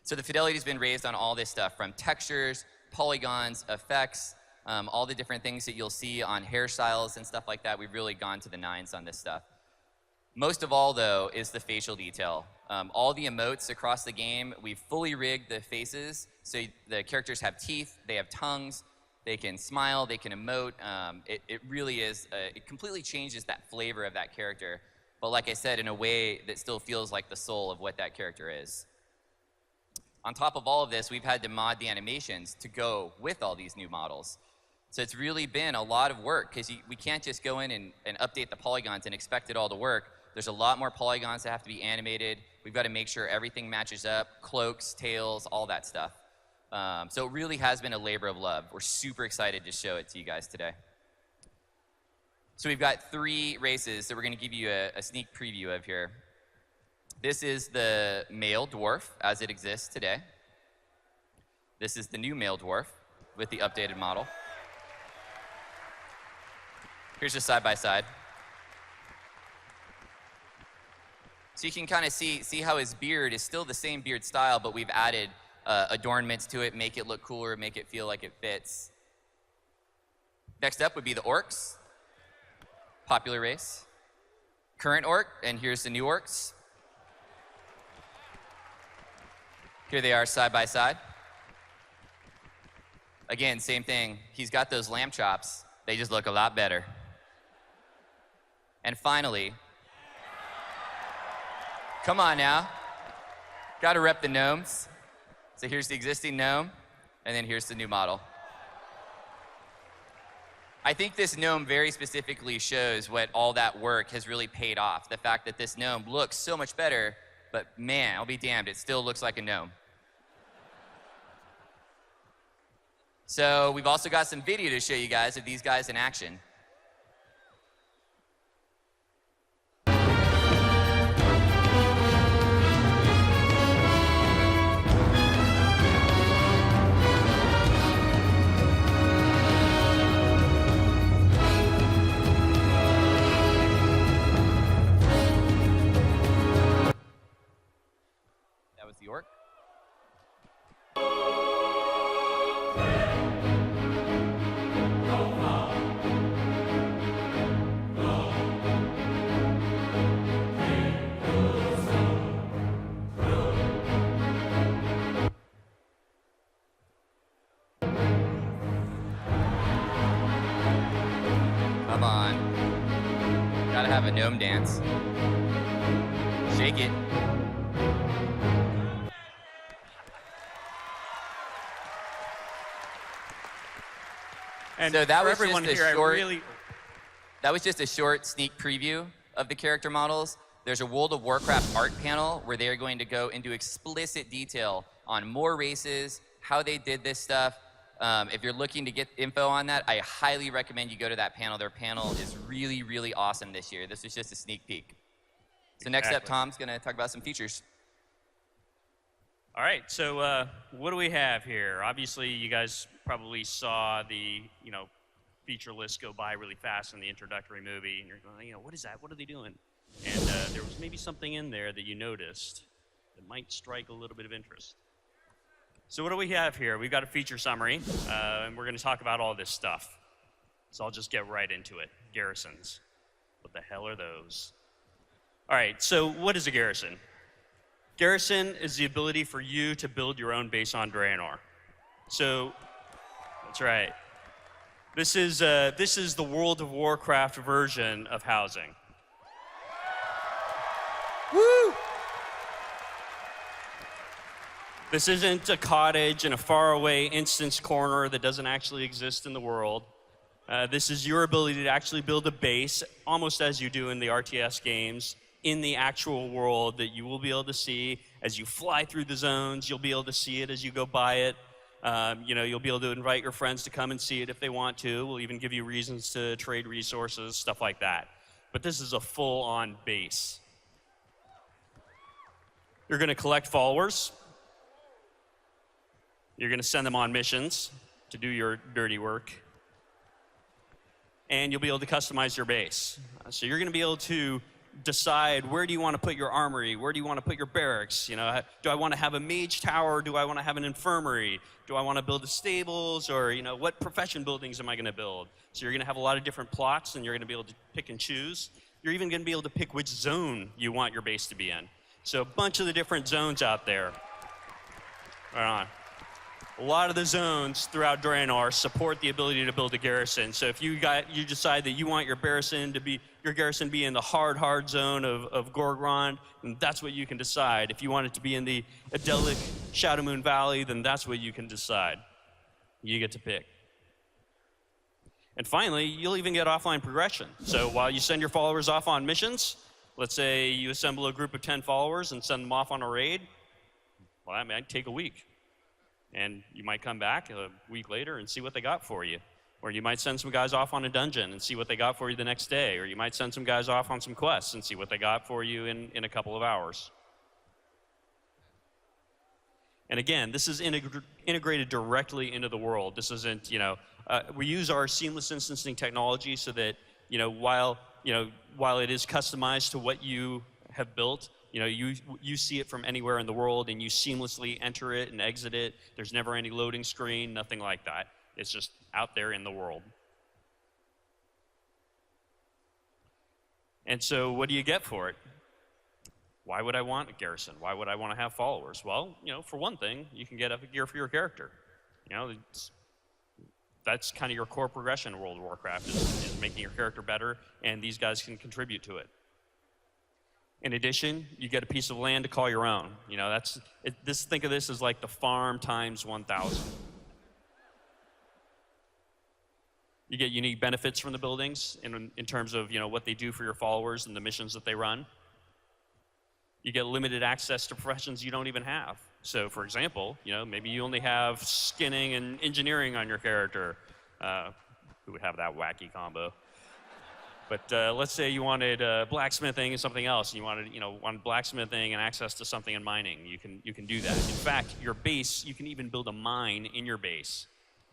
Speaker 3: So the fidelity's been raised on all this stuff, from textures, polygons, effects, all the different things that you'll see on hairstyles and stuff like that. We've really gone to the nines on this stuff. Most of all, though, is the facial detail. All the emotes across the game, we've fully rigged the faces, so the characters have teeth, they have tongues, they can smile, they can emote. It really is, it completely changes that flavor of that character. But like I said, in a way that still feels like the soul of what that character is. On top of all of this, we've had to mod the animations to go with all these new models. So it's really been a lot of work, because we can't just go in and update the polygons and expect it all to work. There's a lot more polygons that have to be animated. We've got to make sure everything matches up, cloaks, tails, all that stuff. So it really has been a labor of love. We're super excited to show it to you guys today. So we've got 3 races that we're going to give you a sneak preview of here. This is the male dwarf as it exists today. This is the new male dwarf with the updated model. Here's just side by side. So you can kind of see how his beard is still the same beard style, but we've added adornments to it, make it look cooler, make it feel like it fits. Next up would be the orcs. Popular race. Current orc, and here's the new orcs. Here they are side by side. Again, same thing. He's got those lamb chops. They just look a lot better. And finally, come on now. Gotta rep the gnomes. So here's the existing gnome, and then here's the new model. I think this gnome very specifically shows what all that work has really paid off. The fact that this gnome looks so much better, but man, I'll be damned, it still looks like a gnome. So we've also got some video to show you guys of these guys in action. That was the orc. Come on. Gotta have a gnome dance. Shake it.
Speaker 2: And
Speaker 3: So that
Speaker 2: for
Speaker 3: was
Speaker 2: everyone
Speaker 3: just a
Speaker 2: here,
Speaker 3: short-
Speaker 2: I really.
Speaker 3: That was just a short sneak preview of the character models. There's a World of Warcraft art panel where they are going to go into explicit detail on more races, how they did this stuff. If you're looking to get info on that, I highly recommend you go to that panel. Their panel is really, really awesome this year. This was just a sneak peek. So next up,
Speaker 2: Exactly.
Speaker 3: Tom's going to talk about some features.
Speaker 2: All right, so what do we have here? Obviously, you guys probably saw the feature list go by really fast in the introductory movie, and you're going, what is that? What are they doing? And there was maybe something in there that you noticed that might strike a little bit of interest. So what do we have here? We've got a feature summary, and we're going to talk about all this stuff. So I'll just get right into it. Garrisons. What the hell are those? All right, so what is a garrison? Garrison is the ability for you to build your own base on Draenor. So, that's right. This is the World of Warcraft version of housing.
Speaker 3: Woo!
Speaker 2: This isn't a cottage in a faraway instance corner that doesn't actually exist in the world. This is your ability to actually build a base, almost as you do in the RTS games, in the actual world that you will be able to see as you fly through the zones. You'll be able to see it as you go by it. You'll be able to invite your friends to come and see it if they want to. We'll even give you reasons to trade resources, stuff like that. But this is a full-on base. You're going to collect followers. You're going to send them on missions to do your dirty work. And you'll be able to customize your base. So you're going to be able to decide, where do you want to put your armory? Where do you want to put your barracks? Do I want to have a mage tower? Do I want to have an infirmary? Do I want to build the stables? Or, what profession buildings am I going to build? So you're going to have a lot of different plots, and you're going to be able to pick and choose. You're even going to be able to pick which zone you want your base to be in. So a bunch of the different zones out there. Right on. A lot of the zones throughout Draenor support the ability to build a garrison. So if you decide that you want your garrison to be in the hard zone of Gorgrond, then that's what you can decide. If you want it to be in the idyllic Shadowmoon Valley, then that's what you can decide. You get to pick. And finally, you'll even get offline progression. So while you send your followers off on missions, let's say you assemble a group of 10 followers and send them off on a raid, well, that might take a week. And you might come back a week later and see what they got for you. Or you might send some guys off on a dungeon and see what they got for you the next day. Or you might send some guys off on some quests and see what they got for you in a couple of hours. And again, this is integrated directly into the world. This isn't, we use our seamless instancing technology so that, while it is customized to what you have built, you see it from anywhere in the world, and you seamlessly enter it and exit it. There's never any loading screen, nothing like that. It's just out there in the world. And so what do you get for it? Why would I want a garrison? Why would I want to have followers? Well, for one thing, you can get gear for your character. That's kind of your core progression in World of Warcraft, is making your character better, and these guys can contribute to it. In addition, you get a piece of land to call your own. Think of this as like the farm times 1,000. You get unique benefits from the buildings in terms of what they do for your followers and the missions that they run. You get limited access to professions you don't even have. So, for example, maybe you only have skinning and engineering on your character. Who would have that wacky combo? But let's say you wanted blacksmithing and something else. And you wanted blacksmithing and access to something in mining. You can do that. In fact, your base, you can even build a mine in your base,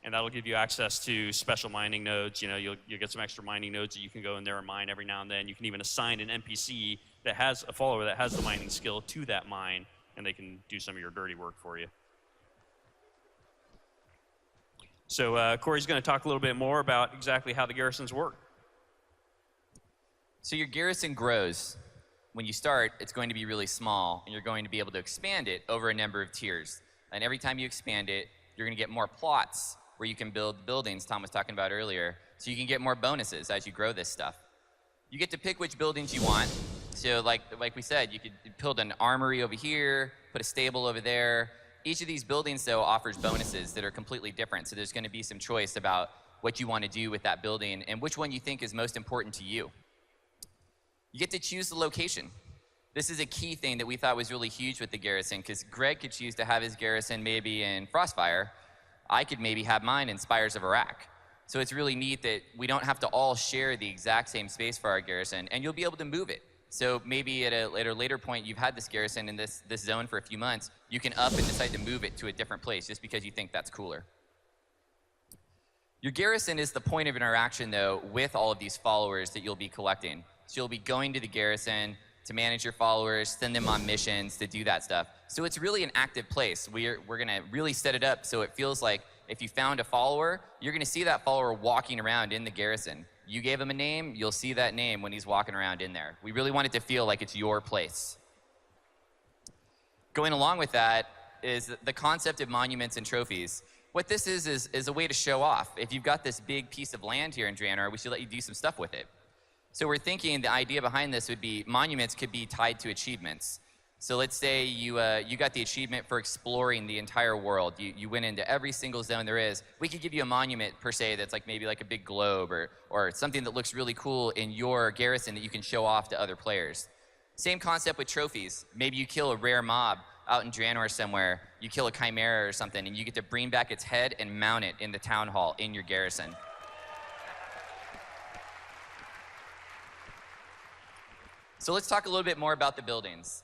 Speaker 2: and that'll give you access to special mining nodes. You'll get some extra mining nodes that you can go in there and mine every now and then. You can even assign an NPC that has a follower that has the mining skill to that mine, and they can do some of your dirty work for you. So Corey's going to talk a little bit more about exactly how the garrisons work.
Speaker 3: So your garrison grows. When you start, it's going to be really small, and you're going to be able to expand it over a number of tiers. And every time you expand it, you're going to get more plots where you can build buildings Tom was talking about earlier, so you can get more bonuses as you grow this stuff. You get to pick which buildings you want. So like we said, you could build an armory over here, put a stable over there. Each of these buildings, though, offers bonuses that are completely different. So there's going to be some choice about what you want to do with that building and which one you think is most important to you. You get to choose the location. This is a key thing that we thought was really huge with the garrison, because Greg could choose to have his garrison maybe in Frostfire. I could maybe have mine in Spires of Iraq. So it's really neat that we don't have to all share the exact same space for our garrison, and you'll be able to move it. So maybe at a later point, you've had this garrison in this zone for a few months, you can up and decide to move it to a different place just because you think that's cooler. Your garrison is the point of interaction, though, with all of these followers that you'll be collecting. So you'll be going to the garrison to manage your followers, send them on missions, to do that stuff. So it's really an active place. We're going to really set it up so it feels like if you found a follower, you're going to see that follower walking around in the garrison. You gave him a name, you'll see that name when he's walking around in there. We really want it to feel like it's your place. Going along with that is the concept of monuments and trophies. What this is a way to show off. If you've got this big piece of land here in Draenor, we should let you do some stuff with it. So we're thinking the idea behind this would be monuments could be tied to achievements. So let's say you got the achievement for exploring the entire world. You went into every single zone there is. We could give you a monument, per se, that's like maybe like a big globe or something that looks really cool in your garrison that you can show off to other players. Same concept with trophies. Maybe you kill a rare mob out in Draenor somewhere. You kill a chimera or something, and you get to bring back its head and mount it in the town hall in your garrison. So let's talk a little bit more about the buildings.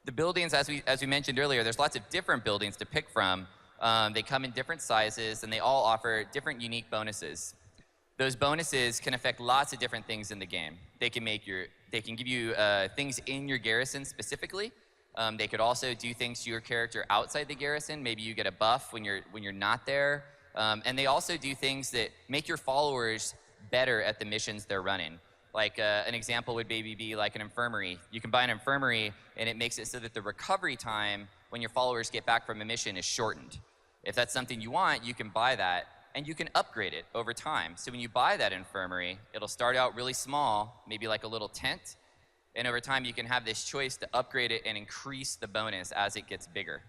Speaker 3: The buildings, as we mentioned earlier, there's lots of different buildings to pick from. They come in different sizes, and they all offer different unique bonuses. Those bonuses can affect lots of different things in the game. They can give you things in your garrison specifically. They could also do things to your character outside the garrison. Maybe you get a buff when you're not there. And they also do things that make your followers better at the missions they're running. Like an example would maybe be like an infirmary. You can buy an infirmary, and it makes it so that the recovery time when your followers get back from a mission is shortened. If that's something you want, you can buy that, and you can upgrade it over time. So when you buy that infirmary, it'll start out really small, maybe like a little tent, and over time you can have this choice to upgrade it and increase the bonus as it gets bigger.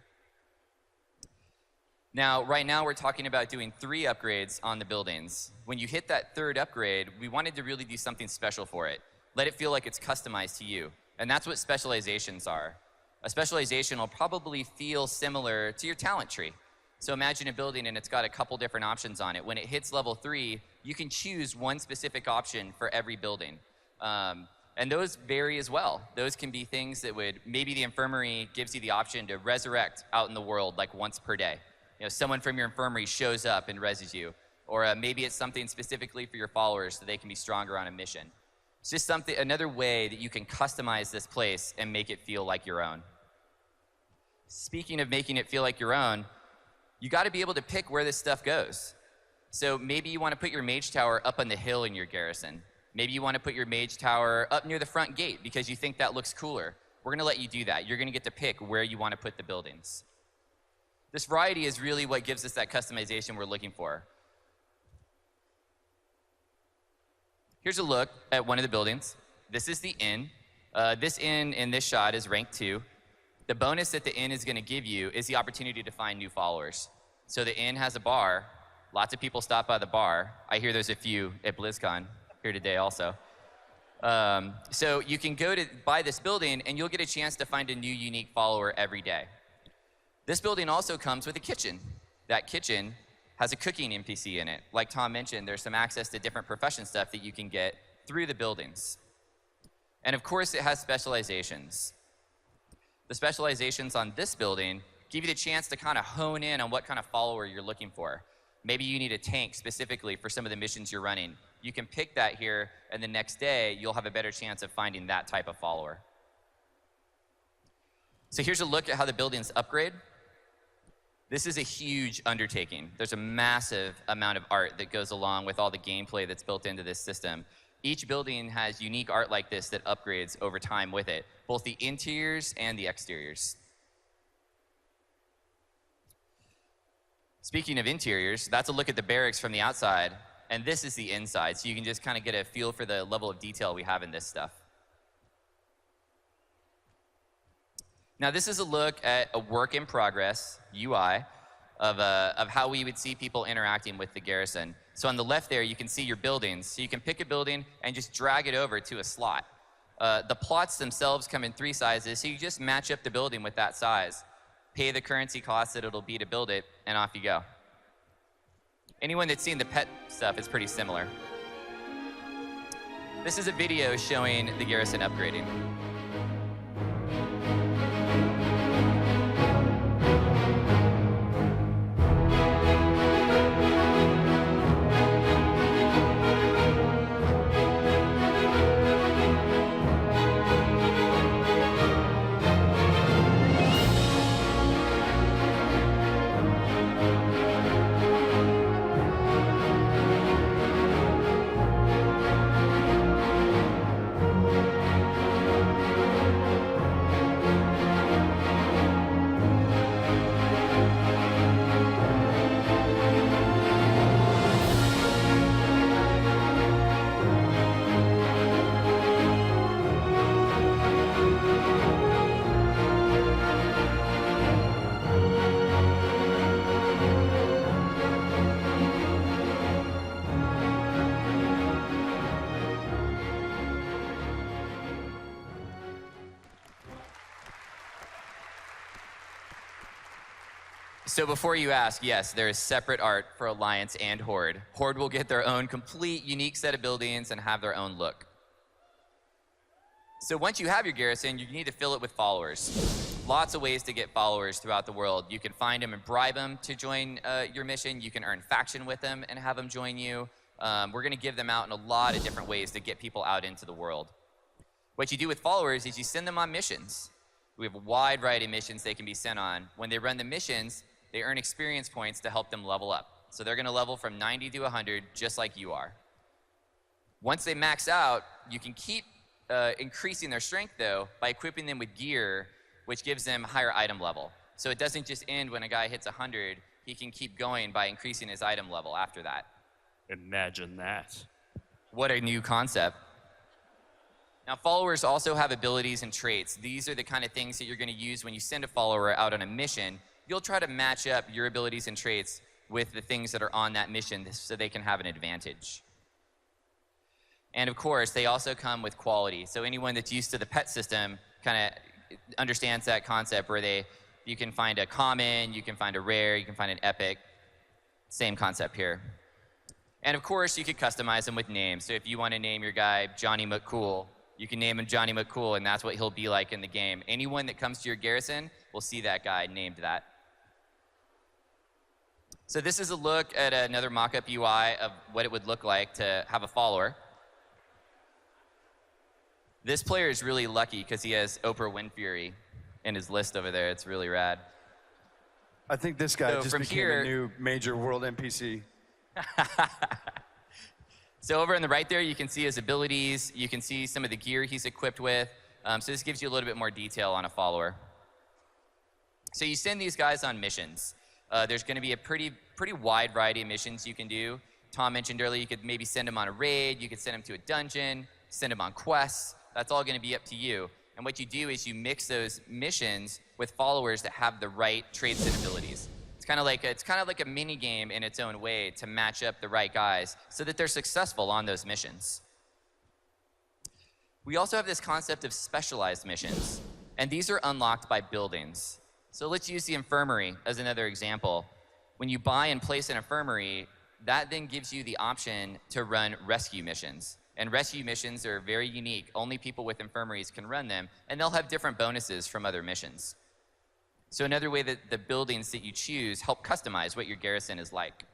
Speaker 3: Now, right now we're talking about doing 3 upgrades on the buildings. When you hit that 3rd upgrade, we wanted to really do something special for it. Let it feel like it's customized to you. And that's what specializations are. A specialization will probably feel similar to your talent tree. So imagine a building and it's got a couple different options on it. When it hits level 3, you can choose one specific option for every building. And those vary as well. Those can be things that maybe the infirmary gives you the option to resurrect out in the world like once per day. Someone from your infirmary shows up and reses you. Or maybe it's something specifically for your followers so they can be stronger on a mission. It's just another way that you can customize this place and make it feel like your own. Speaking of making it feel like your own, you got to be able to pick where this stuff goes. So maybe you want to put your mage tower up on the hill in your garrison. Maybe you want to put your mage tower up near the front gate because you think that looks cooler. We're going to let you do that. You're going to get to pick where you want to put the buildings. This variety is really what gives us that customization we're looking for. Here's a look at one of the buildings. This is the inn. This inn in this shot is rank 2. The bonus that the inn is going to give you is the opportunity to find new followers. So the inn has a bar, Lots of people stop by the bar. I hear there's a few at BlizzCon here today also. So you can go to buy this building, and you'll get a chance to find a new unique follower every day. This building also comes with a kitchen. That kitchen has a cooking NPC in it. Like Tom mentioned, there's some access to different profession stuff that you can get through the buildings. And of course, it has specializations. The specializations on this building give you the chance to kind of hone in on what kind of follower you're looking for. Maybe you need a tank specifically for some of the missions you're running. You can pick that here, and the next day, you'll have a better chance of finding that type of follower. So here's a look at how the buildings upgrade. This is a huge undertaking. There's a massive amount of art that goes along with all the gameplay that's built into this system. Each building has unique art like this that upgrades over time with it, both the interiors and the exteriors. Speaking of interiors, that's a look at the barracks from the outside, and this is the inside, so you can just kind of get a feel for the level of detail we have in this stuff. Now, this is a look at a work in progress UI of how we would see people interacting with the garrison. So on the left there, you can see your buildings. So you can pick a building and just drag it over to a slot. The plots themselves come in 3 sizes, so you just match up the building with that size, pay the currency cost that it'll be to build it, and off you go. Anyone that's seen the pet stuff is pretty similar. This is a video showing the garrison upgrading. So before you ask, yes, there is separate art for Alliance and Horde. Horde will get their own complete, unique set of buildings and have their own look. So once you have your garrison, you need to fill it with followers. Lots of ways to get followers throughout the world. You can find them and bribe them to join your mission. You can earn faction with them and have them join you. We're going to give them out in a lot of different ways to get people out into the world. What you do with followers is you send them on missions. We have a wide variety of missions they can be sent on. When they run the missions, they earn experience points to help them level up. So they're going to level from 90 to 100, just like you are. Once they max out, you can keep increasing their strength, though, by equipping them with gear, which gives them higher item level. So it doesn't just end when a guy hits 100. He can keep going by increasing his item level after that.
Speaker 2: Imagine that.
Speaker 3: What a new concept. Now, followers also have abilities and traits. These are the kind of things that you're going to use when you send a follower out on a mission. You'll try to match up your abilities and traits with the things that are on that mission so they can have an advantage. And of course, they also come with quality. So anyone that's used to the pet system kind of understands that concept where you can find a common, you can find a rare, you can find an epic. Same concept here. And of course, you could customize them with names. So if you want to name your guy Johnny McCool, you can name him Johnny McCool, and that's what he'll be like in the game. Anyone that comes to your garrison will see that guy named that. So this is a look at another mock-up UI of what it would look like to have a follower. This player is really lucky because he has Oprah Winfrey in his list over there. It's really rad.
Speaker 1: I think this guy
Speaker 3: So
Speaker 1: just
Speaker 3: from
Speaker 1: became
Speaker 3: here-
Speaker 1: a new major world NPC.
Speaker 3: So over on the right there, you can see his abilities. You can see some of the gear he's equipped with. So this gives you a little bit more detail on a follower. So you send these guys on missions. There's going to be a pretty wide variety of missions you can do. Tom mentioned earlier you could maybe send them on a raid. You could send them to a dungeon, send them on quests. That's all going to be up to you. And what you do is you mix those missions with followers that have the right traits and abilities. It's kind of like a mini game in its own way to match up the right guys so that they're successful on those missions. We also have this concept of specialized missions, and these are unlocked by buildings. So let's use the infirmary as another example. When you buy and place an infirmary, that then gives you the option to run rescue missions. And rescue missions are very unique. Only people with infirmaries can run them, and they'll have different bonuses from other missions. So another way that the buildings that you choose help customize what your garrison is like.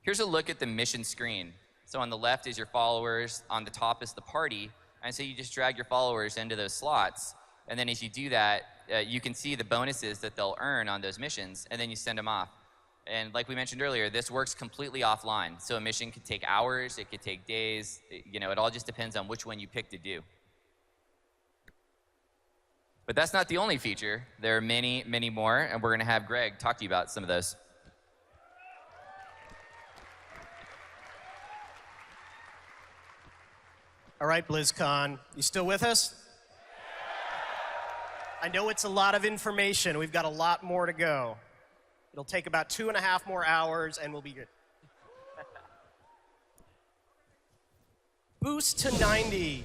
Speaker 3: Here's a look at the mission screen. So on the left is your followers, on the top is the party, and so you just drag your followers into those slots, and then as you do that, you can see the bonuses that they'll earn on those missions, and then you send them off. And like we mentioned earlier, this works completely offline. So a mission could take hours, it could take days, it all just depends on which one you pick to do. But that's not the only feature. There are many, many more, and we're gonna have Greg talk to you about some of those.
Speaker 4: All right, BlizzCon, you still with us? I know it's a lot of information. We've got a lot more to go. It'll take about 2.5 more hours, and we'll be good. Boost to 90.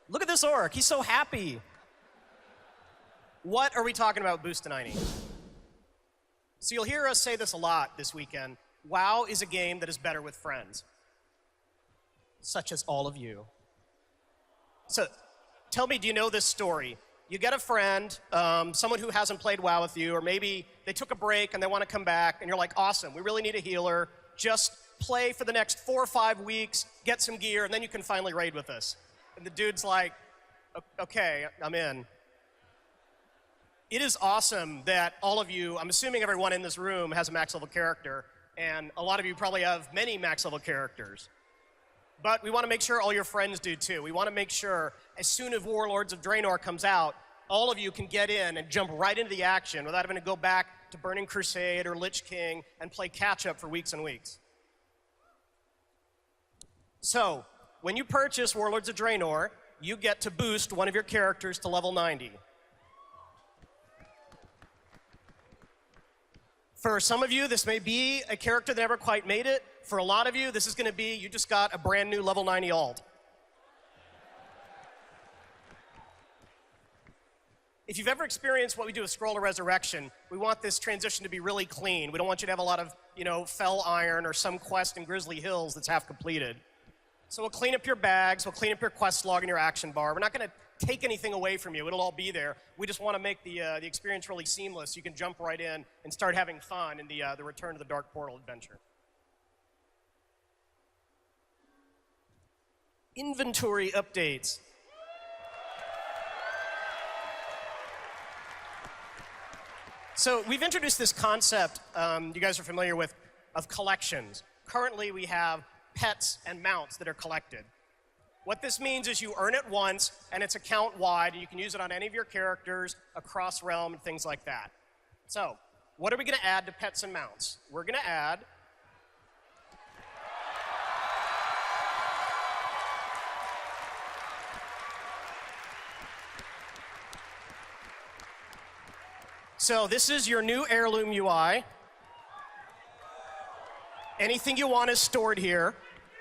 Speaker 4: Look at this orc. He's so happy. What are we talking about, boost to 90? So you'll hear us say this a lot this weekend. WoW is a game that is better with friends, such as all of you. So tell me, do you know this story? You get a friend, someone who hasn't played WoW with you, or maybe they took a break and they want to come back, and you're like, awesome, we really need a healer. Just play for the next 4 or 5 weeks, get some gear, and then you can finally raid with us. And the dude's like, okay, I'm in. It is awesome that all of you, I'm assuming everyone in this room has a max level character, and a lot of you probably have many max level characters. But we want to make sure all your friends do too. We want to make sure as soon as Warlords of Draenor comes out, all of you can get in and jump right into the action without having to go back to Burning Crusade or Lich King and play catch up for weeks and weeks. So, when you purchase Warlords of Draenor, you get to boost one of your characters to level 90. For some of you, this may be a character that never quite made it. For a lot of you, this is going to be, you just got a brand new level 90 alt. If you've ever experienced what we do with Scroll of Resurrection, we want this transition to be really clean. We don't want you to have a lot of, Fell Iron or some quest in Grizzly Hills that's half completed. So we'll clean up your bags, we'll clean up your quest log and your action bar. We're not going to take anything away from you. It'll all be there. We just want to make the experience really seamless. You can jump right in and start having fun in the Return to the Dark Portal adventure. Inventory updates. So we've introduced this concept you guys are familiar with of collections. Currently we have pets and mounts that are collected. What this means is you earn it once and it's account-wide and you can use it on any of your characters across realm and things like that. So what are we going to add to pets and mounts? We're going to add So this is your new heirloom UI. Anything you want is stored here.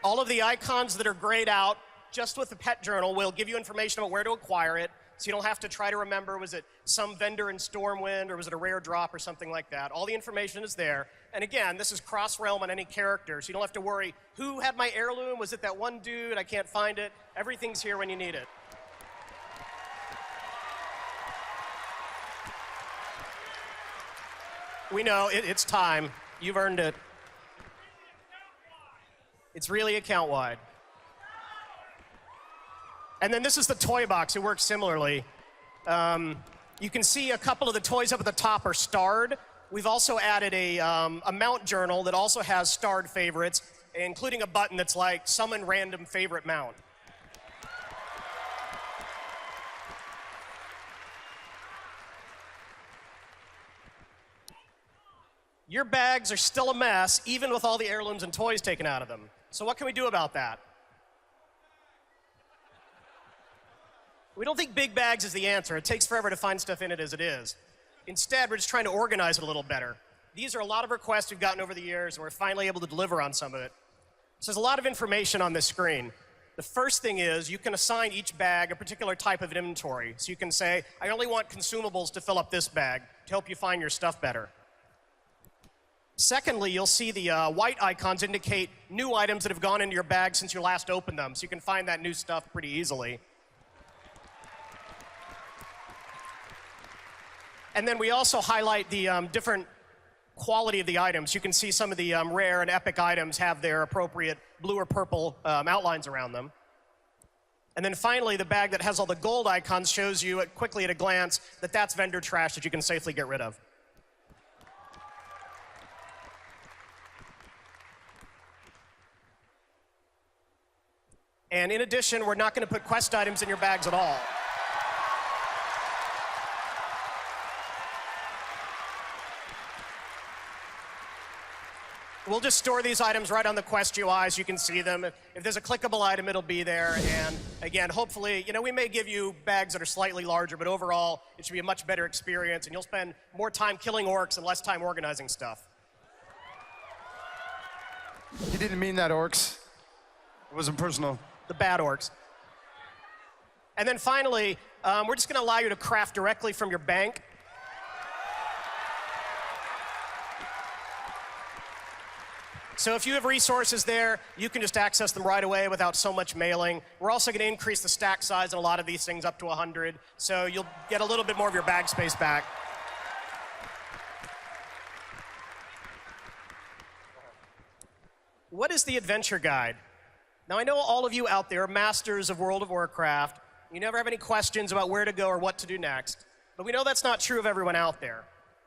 Speaker 4: All of the icons that are grayed out just with the pet journal will give you information about where to acquire it, so you don't have to try to remember, was it some vendor in Stormwind, or was it a rare drop or something like that. All the information is there. And again, this is cross-realm on any character, so you don't have to worry, who had my heirloom? Was it that one dude? I can't find it. Everything's here when you need it. We know, it's time. You've earned it. It's really account-wide. And then this is the toy box. It works similarly. You can see a couple of the toys up at the top are starred. We've also added a mount journal that also has starred favorites, including a button that's like summon random favorite mount. Your bags are still a mess, even with all the heirlooms and toys taken out of them. So what can we do about that? We don't think big bags is the answer. It takes forever to find stuff in it as it is. Instead, we're just trying to organize it a little better. These are a lot of requests we've gotten over the years, and we're finally able to deliver on some of it. So there's a lot of information on this screen. The first thing is you can assign each bag a particular type of inventory. So you can say, I only want consumables to fill up this bag to help you find your stuff better. Secondly, you'll see the white icons indicate new items that have gone into your bag since you last opened them, so you can find that new stuff pretty easily. And then we also highlight the different quality of the items. You can see some of the rare and epic items have their appropriate blue or purple outlines around them. And then finally, the bag that has all the gold icons shows you quickly at a glance that that's vendor trash that you can safely get rid of. And in addition, we're not going to put quest items in your bags at all. We'll just store these items right on the Quest UI so you can see them. If there's a clickable item, it'll be there. And again, hopefully, we may give you bags that are slightly larger, but overall, it should be a much better experience, and you'll spend more time killing orcs and less time organizing stuff.
Speaker 1: He didn't mean that, orcs. It wasn't personal.
Speaker 4: The bad orcs. And then finally, we're just going to allow you to craft directly from your bank. So if you have resources there, you can just access them right away without so much mailing. We're also going to increase the stack size in a lot of these things up to 100, so you'll get a little bit more of your bag space back. What is the adventure guide? Now, I know all of you out there are masters of World of Warcraft. You never have any questions about where to go or what to do next. But we know that's not true of everyone out there.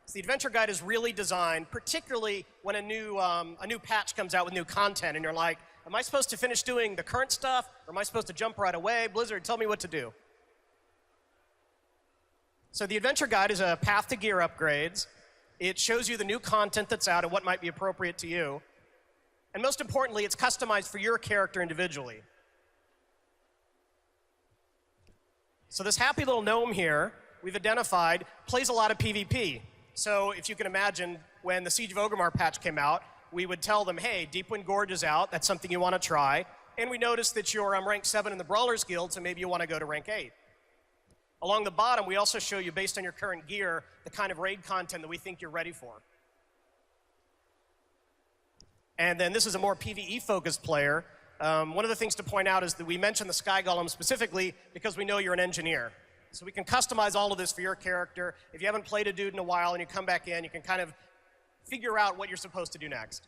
Speaker 4: So the adventure guide is really designed, particularly when a new patch comes out with new content, and you're like, am I supposed to finish doing the current stuff, or am I supposed to jump right away? Blizzard, tell me what to do. So the adventure guide is a path to gear upgrades. It shows you the new content that's out and what might be appropriate to you. And most importantly, it's customized for your character individually. So this happy little gnome here, we've identified, plays a lot of PvP. So if you can imagine, when the Siege of Orgrimmar patch came out, we would tell them, hey, Deepwind Gorge is out, that's something you want to try. And we noticed that you're rank 7 in the Brawlers Guild, so maybe you want to go to rank 8. Along the bottom, we also show you, based on your current gear, the kind of raid content that we think you're ready for. And then this is a more PvE-focused player. One of the things to point out is that we mentioned the Sky Golem specifically because we know you're an engineer. So we can customize all of this for your character. If you haven't played a dude in a while and you come back in, you can kind of figure out what you're supposed to do next.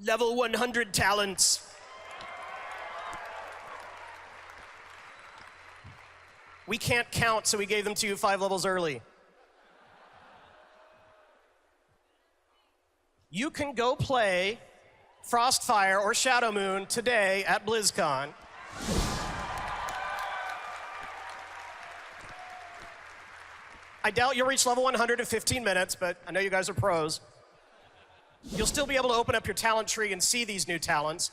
Speaker 4: Level 100 talents. We can't count, so we gave them to you 5 levels early. You can go play Frostfire or Shadow Moon today at Blizzcon. I doubt you'll reach level 100 in 15 minutes, but I know you guys are pros. You'll still be able to open up your talent tree and see these new talents.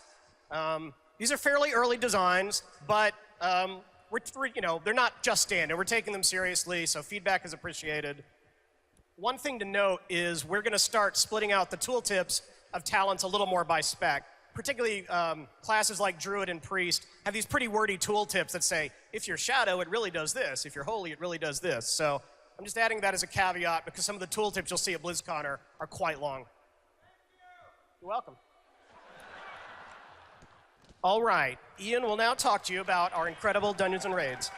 Speaker 4: These are fairly early designs, but they're not just standard. We're taking them seriously, so feedback is appreciated. One thing to note is we're going to start splitting out the tooltips of talents a little more by spec. Particularly classes like Druid and Priest have these pretty wordy tooltips that say, if you're Shadow, it really does this. If you're Holy, it really does this. So I'm just adding that as a caveat because some of the tooltips you'll see at BlizzCon are quite long. You're welcome. All right, Ian will now talk to you about our incredible Dungeons and Raids.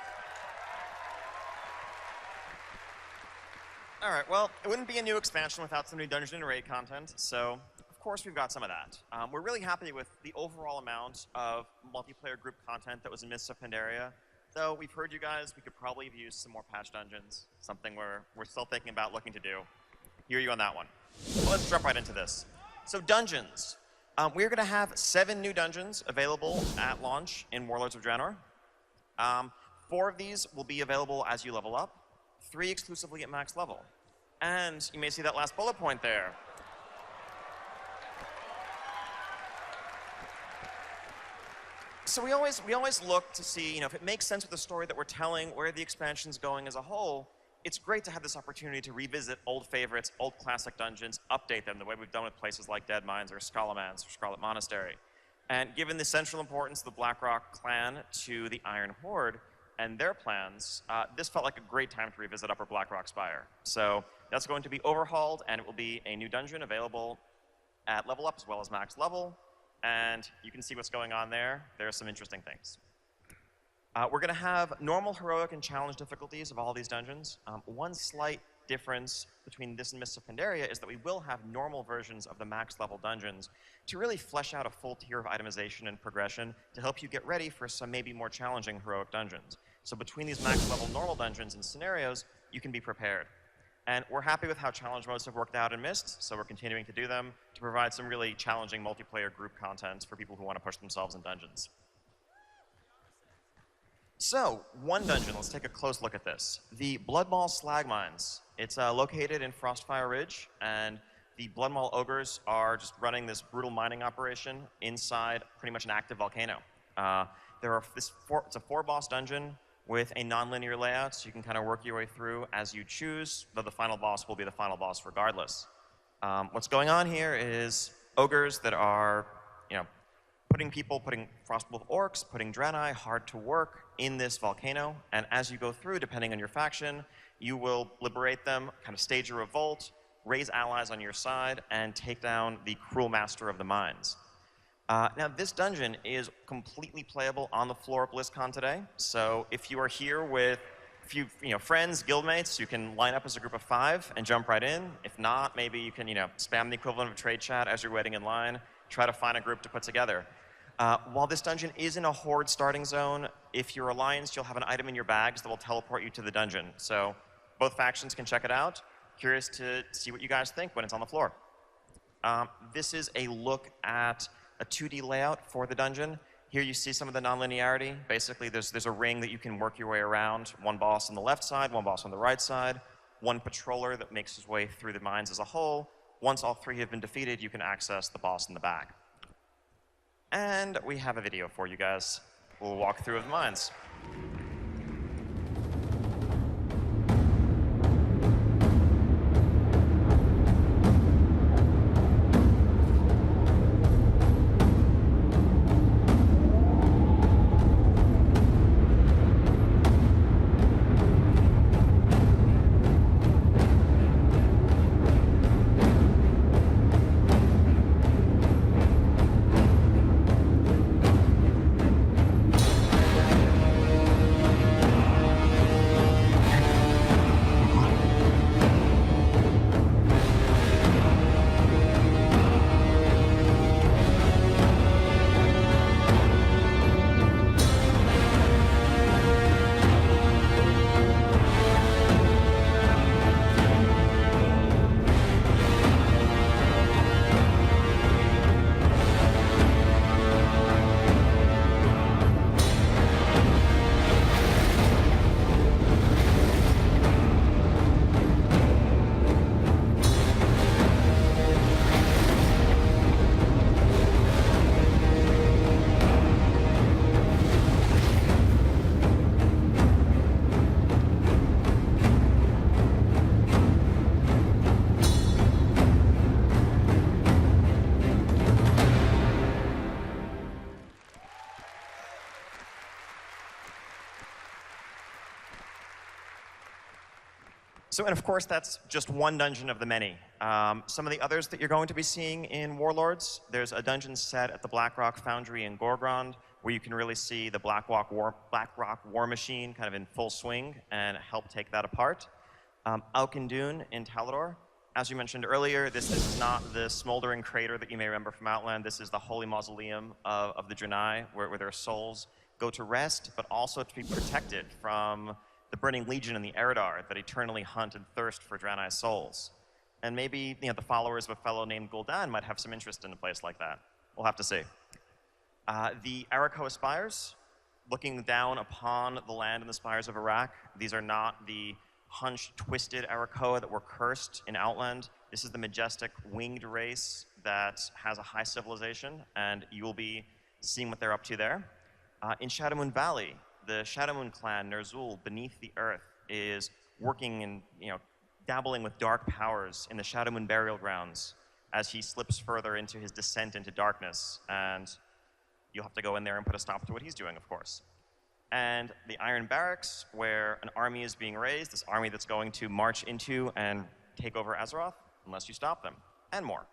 Speaker 5: All right, well, it wouldn't be a new expansion without some new Dungeon and Raid content, so of course we've got some of that. We're really happy with the overall amount of multiplayer group content that was in Mists of Pandaria. Though we've heard you guys, we could probably have used some more patch dungeons, something we're still thinking about looking to do. Hear you on that one. Well, let's jump right into this. So dungeons. We're going to have 7 new dungeons available at launch in Warlords of Draenor. 4 of these will be available as you level up, 3 exclusively at max level. And you may see that last bullet point there. So we always look to see, if it makes sense with the story that we're telling, where the expansion's going as a whole. It's great to have this opportunity to revisit old favorites, old classic dungeons, update them the way we've done with places like Dead Mines or Scholomance or Scarlet Monastery. And given the central importance of the Blackrock clan to the Iron Horde and their plans, this felt like a great time to revisit Upper Blackrock Spire. So that's going to be overhauled, and it will be a new dungeon available at level up as well as max level. And you can see what's going on there. There are some interesting things. We're going to have normal, heroic, and challenge difficulties of all these dungeons. One slight difference between this and Mists of Pandaria is that we will have normal versions of the max level dungeons to really flesh out a full tier of itemization and progression to help you get ready for some maybe more challenging heroic dungeons. So between these max level normal dungeons and scenarios, you can be prepared. And we're happy with how challenge modes have worked out in Myst, so we're continuing to do them to provide some really challenging multiplayer group content for people who want to push themselves in dungeons. So, one dungeon, let's take a close look at this. The Bloodmaw Slag Mines. It's located in Frostfire Ridge, and the Bloodmaw Ogres are just running this brutal mining operation inside pretty much an active volcano. It's a 4-boss dungeon with a non-linear layout, so you can kind of work your way through as you choose, though the final boss will be the final boss regardless. What's going on here is ogres that are, putting Frostwolf orcs, putting Draenei hard to work in this volcano, and as you go through, depending on your faction, you will liberate them, kind of stage a revolt, raise allies on your side, and take down the cruel master of the mines. Now, this dungeon is completely playable on the floor of Blizzcon today. So if you are here with a few friends, guildmates, you can line up as a group of 5 and jump right in. If not, maybe you can spam the equivalent of a trade chat as you're waiting in line, try to find a group to put together. While this dungeon is in a horde starting zone, if you're alliance, you'll have an item in your bags that will teleport you to the dungeon. So both factions can check it out. Curious to see what you guys think when it's on the floor. This is a look at a 2D layout for the dungeon. Here you see some of the non-linearity. Basically, there's a ring that you can work your way around. One boss on the left side, one boss on the right side, one patroller that makes his way through the mines as a whole. Once all 3 have been defeated, you can access the boss in the back. And we have a video for you guys. We'll walk through the mines. So, and of course, that's just one dungeon of the many. Some of the others that you're going to be seeing in Warlords, there's a dungeon set at the Blackrock Foundry in Gorgrond, where you can really see the Blackrock War Machine kind of in full swing and help take that apart. Alkindune in Talador. As you mentioned earlier, this is not the smoldering crater that you may remember from Outland. This is the holy mausoleum of the Draenei, where their souls go to rest, but also to be protected from the Burning Legion and the Eridar that eternally hunt and thirst for Draenei's souls. And maybe the followers of a fellow named Gul'dan might have some interest in a place like that. We'll have to see. The Arakoa Spires, looking down upon the land and the spires of Iraq. These are not the hunched, twisted Arakoa that were cursed in Outland. This is the majestic winged race that has a high civilization, and you will be seeing what they're up to there. In Shadowmoon Valley, the Shadowmoon clan, Ner'zhul, beneath the earth, is working and dabbling with dark powers in the Shadowmoon burial grounds as he slips further into his descent into darkness. And you'll have to go in there and put a stop to what he's doing, of course. And the Iron Barracks, where an army is being raised, this army that's going to march into and take over Azeroth, unless you stop them, and more.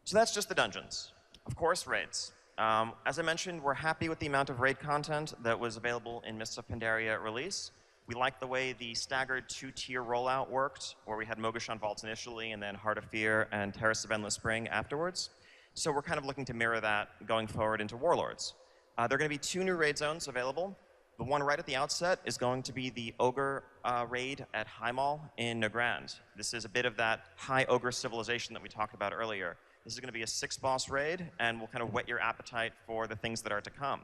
Speaker 5: So that's just the dungeons. Of course, raids. As I mentioned, we're happy with the amount of raid content that was available in Mists of Pandaria at release. We liked the way the staggered two-tier rollout worked, where we had Mogashan Vaults initially, and then Heart of Fear and Terrace of Endless Spring afterwards. So we're kind of looking to mirror that going forward into Warlords. There are going to be 2 new raid zones available. The one right at the outset is going to be the Ogre raid at High Mall in Nagrand. This is a bit of that high Ogre civilization that we talked about earlier. This is going to be a 6-boss raid, and will kind of whet your appetite for the things that are to come.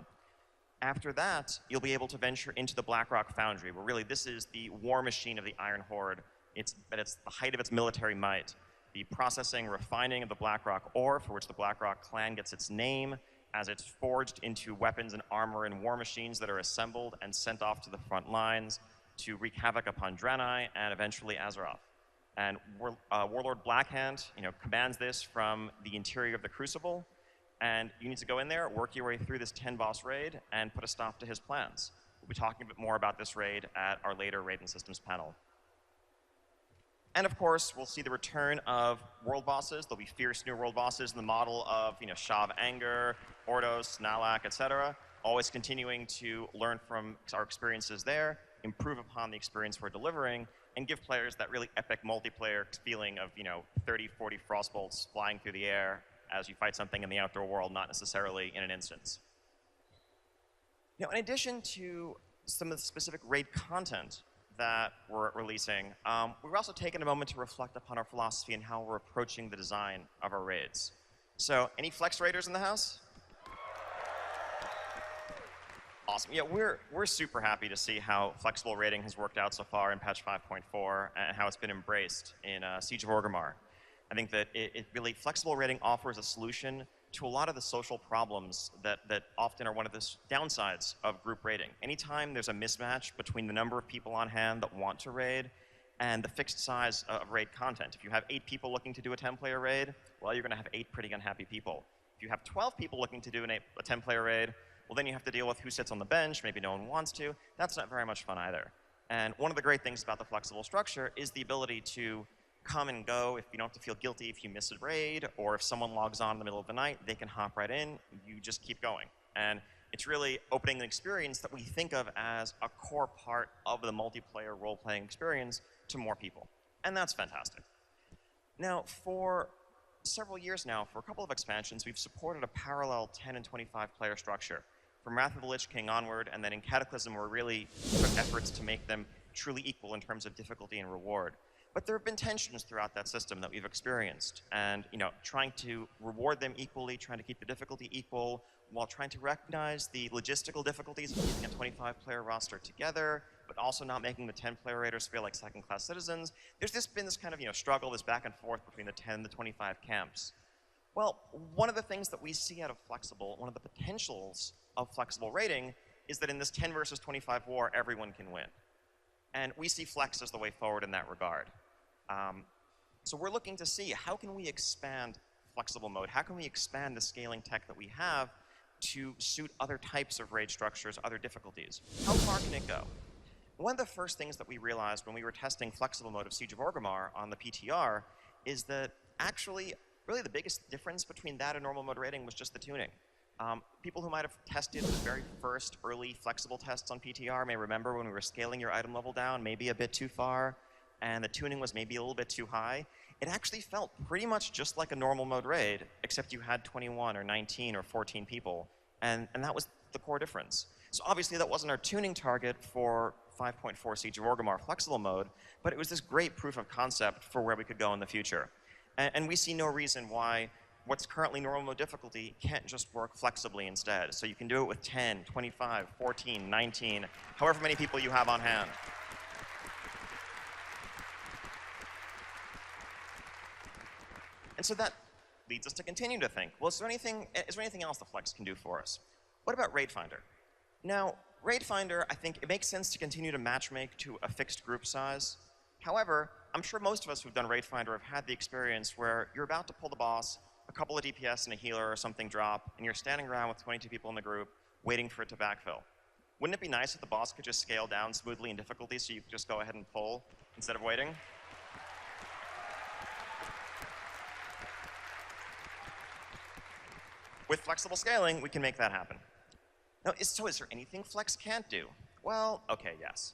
Speaker 5: After that, you'll be able to venture into the Blackrock Foundry, where really this is the war machine of the Iron Horde. It's the height of its military might. The processing, refining of the Blackrock ore, for which the Blackrock clan gets its name, as it's forged into weapons and armor and war machines that are assembled and sent off to the front lines to wreak havoc upon Draenei and eventually Azeroth. And Warlord Blackhand, commands this from the interior of the Crucible, and you need to go in there, work your way through this 10-boss raid, and put a stop to his plans. We'll be talking a bit more about this raid at our later Raid and Systems panel. And of course, we'll see the return of world bosses. There'll be fierce new world bosses in the model of, Shav Anger, Ordos, Nalak, etc. Always continuing to learn from our experiences there, improve upon the experience we're delivering, and give players that really epic multiplayer feeling of, 30, 40 frostbolts flying through the air as you fight something in the outdoor world, not necessarily in an instance. In addition to some of the specific raid content that we're releasing, we've also taken a moment to reflect upon our philosophy and how we're approaching the design of our raids. So, any Flex Raiders in the house? Awesome. Yeah, we're super happy to see how flexible raiding has worked out so far in patch 5.4 and how it's been embraced in Siege of Orgrimmar. I think that it really, flexible raiding offers a solution to a lot of the social problems that often are one of the downsides of group raiding. Anytime there's a mismatch between the number of people on hand that want to raid and the fixed size of raid content. If you have 8 people looking to do a 10-player raid, well, you're going to have 8 pretty unhappy people. If you have 12 people looking to do a 10-player raid, well, then you have to deal with who sits on the bench, maybe no one wants to. That's not very much fun either. And one of the great things about the flexible structure is the ability to come and go. If you don't have to feel guilty if you miss a raid, or if someone logs on in the middle of the night, they can hop right in, you just keep going. And it's really opening an experience that we think of as a core part of the multiplayer role-playing experience to more people. And that's fantastic. Now, for several years now, for a couple of expansions, we've supported a parallel 10 and 25 player structure. From Wrath of the Lich King onward, and then in Cataclysm, we're really took efforts to make them truly equal in terms of difficulty and reward. But there have been tensions throughout that system that we've experienced, and trying to reward them equally, trying to keep the difficulty equal, while trying to recognize the logistical difficulties of keeping a 25-player roster together, but also not making the 10-player raiders feel like second-class citizens. There's been this kind of struggle, this back and forth between the 10 and the 25 camps. Well, one of the things that we see out of flexible, one of the potentials of flexible raiding, is that in this 10 versus 25 war, everyone can win. And we see Flex as the way forward in that regard. So we're looking to see, how can we expand flexible mode? How can we expand the scaling tech that we have to suit other types of raid structures, other difficulties? How far can it go? One of the first things that we realized when we were testing flexible mode of Siege of Orgrimmar on the PTR is that actually, really the biggest difference between that and normal mode raiding was just the tuning. People who might have tested the very first early flexible tests on PTR may remember when we were scaling your item level down maybe a bit too far, and the tuning was maybe a little bit too high. It actually felt pretty much just like a normal mode raid, except you had 21 or 19 or 14 people, and that was the core difference. So obviously that wasn't our tuning target for 5.4 Siege of Orgrimmar flexible mode, but it was this great proof of concept for where we could go in the future. And we see no reason why what's currently normal mode difficulty can't just work flexibly instead. So you can do it with 10, 25, 14, 19, however many people you have on hand. And so that leads us to continue to think, well, is there anything else the Flex can do for us? what about Raid Finder? Now, Raid Finder, I think it makes sense to continue to matchmake to a fixed group size. However, I'm sure most of us who've done Raid Finder have had the experience where you're about to pull the boss, a couple of DPS and a healer or something drop, and you're standing around with 22 people in the group waiting for it to backfill. Wouldn't it be nice if the boss could just scale down smoothly in difficulty so you could just go ahead and pull instead of waiting? With flexible scaling, we can make that happen. Now, so is there anything Flex can't do? Well, okay, yes.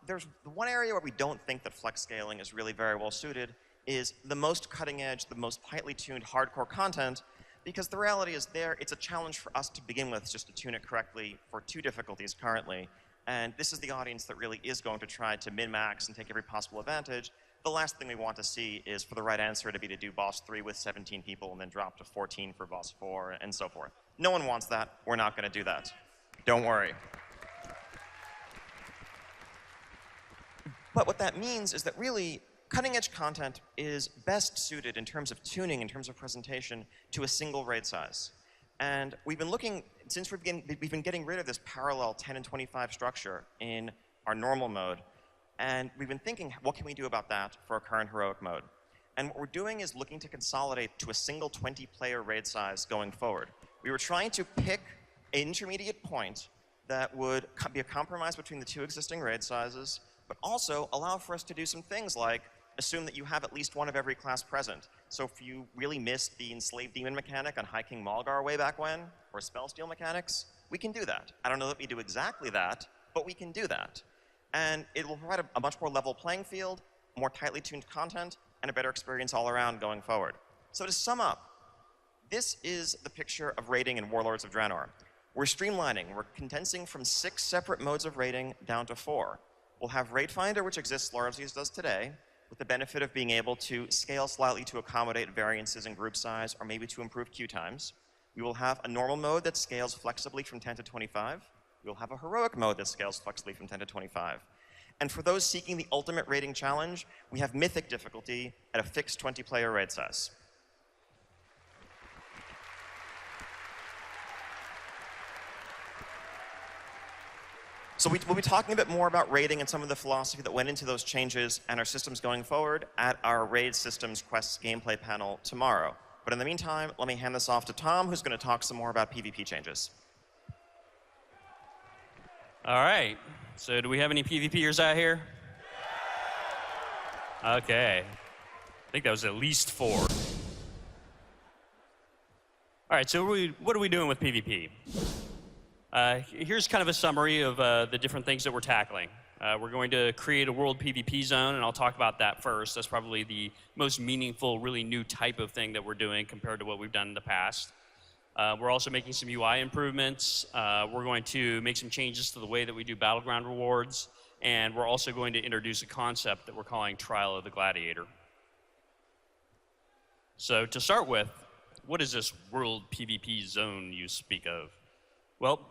Speaker 5: There's the one area where we don't think that Flex scaling is really very well suited is the most cutting edge, the most tightly tuned hardcore content, because the reality is it's a challenge for us to begin with just to tune it correctly for 2 difficulties currently. And this is the audience that really is going to try to min-max and take every possible advantage. The last thing we want to see is for the right answer to be to do boss 3 with 17 people and then drop to 14 for boss 4 and so forth. No one wants that. We're not going to do that. Don't worry. But what that means is that really cutting-edge content is best suited in terms of tuning, in terms of presentation, to a single raid size. And we've been looking, since we've been getting rid of this parallel 10 and 25 structure in our normal mode, and we've been thinking, what can we do about that for our current heroic mode? And what we're doing is looking to consolidate to a single 20-player raid size going forward. We were trying to pick an intermediate point that would be a compromise between the 2 existing raid sizes, but also allow for us to do some things like assume that you have at least one of every class present. So if you really missed the enslaved demon mechanic on High King Malgar way back when, or spell steal mechanics, we can do that. I don't know that we do exactly that, but we can do that. And it will provide a much more level playing field, more tightly tuned content, and a better experience all around going forward. So to sum up, this is the picture of raiding in Warlords of Draenor. We're streamlining. We're condensing from 6 separate modes of raiding down to 4. We'll have Raid Finder, which exists largely as does today, with the benefit of being able to scale slightly to accommodate variances in group size or maybe to improve queue times. We will have a normal mode that scales flexibly from 10 to 25. We'll have a heroic mode that scales flexibly from 10 to 25. And for those seeking the ultimate raiding challenge, we have Mythic difficulty at a fixed 20-player raid size. So we'll be talking a bit more about raiding and some of the philosophy that went into those changes and our systems going forward at our Raid Systems Quests gameplay panel tomorrow. But in the meantime, let me hand this off to Tom, who's going to talk some more about PvP changes.
Speaker 2: All right. So do we have any PvPers out here? Okay. I think that was at least 4. All right, so what are we doing with PvP? Here's kind of a summary of the different things that we're tackling. We're going to create a world PvP zone, and I'll talk about that first. That's probably the most meaningful, really new type of thing that we're doing compared to what we've done in the past. We're also making some UI improvements. We're going to make some changes to the way that we do Battleground rewards, and we're also going to introduce a concept that we're calling Trial of the Gladiator. So to start with, what is this world PvP zone you speak of? Well,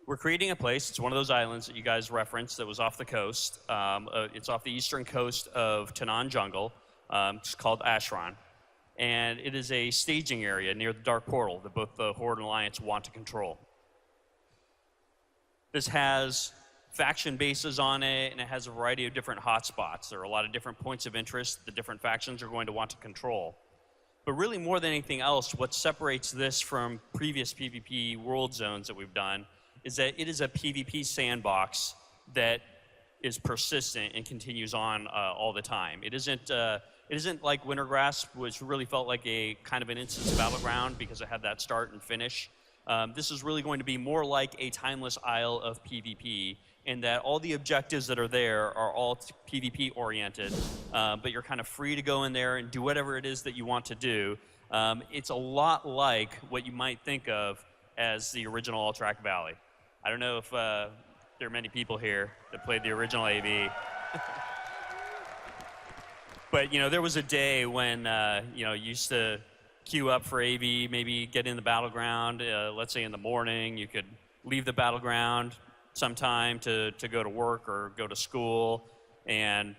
Speaker 2: we're creating a place. It's one of those islands that you guys referenced that was off the coast. It's off the eastern coast of Tanan Jungle. It's called Ashran. And it is a staging area near the Dark Portal that both the Horde and Alliance want to control. This has faction bases on it, and it has a variety of different hotspots. There are a lot of different points of interest the different factions are going to want to control. But really, more than anything else, what separates this from previous PvP world zones that we've done is that it is a PvP sandbox that is persistent and continues on all the time. It isn't like Wintergrasp, which really felt like a kind of an instance battleground because it had that start and finish. This is really going to be more like a timeless isle of PvP, in that all the objectives that are there are all PvP oriented, but you're kind of free to go in there and do whatever it is that you want to do. It's a lot like what you might think of as the original Alterac Valley. I don't know if there are many people here that played the original AV. But, you know, there was a day when, you know, you used to queue up for AV, maybe get in the battleground, let's say in the morning. You could leave the battleground sometime to go to work or go to school. And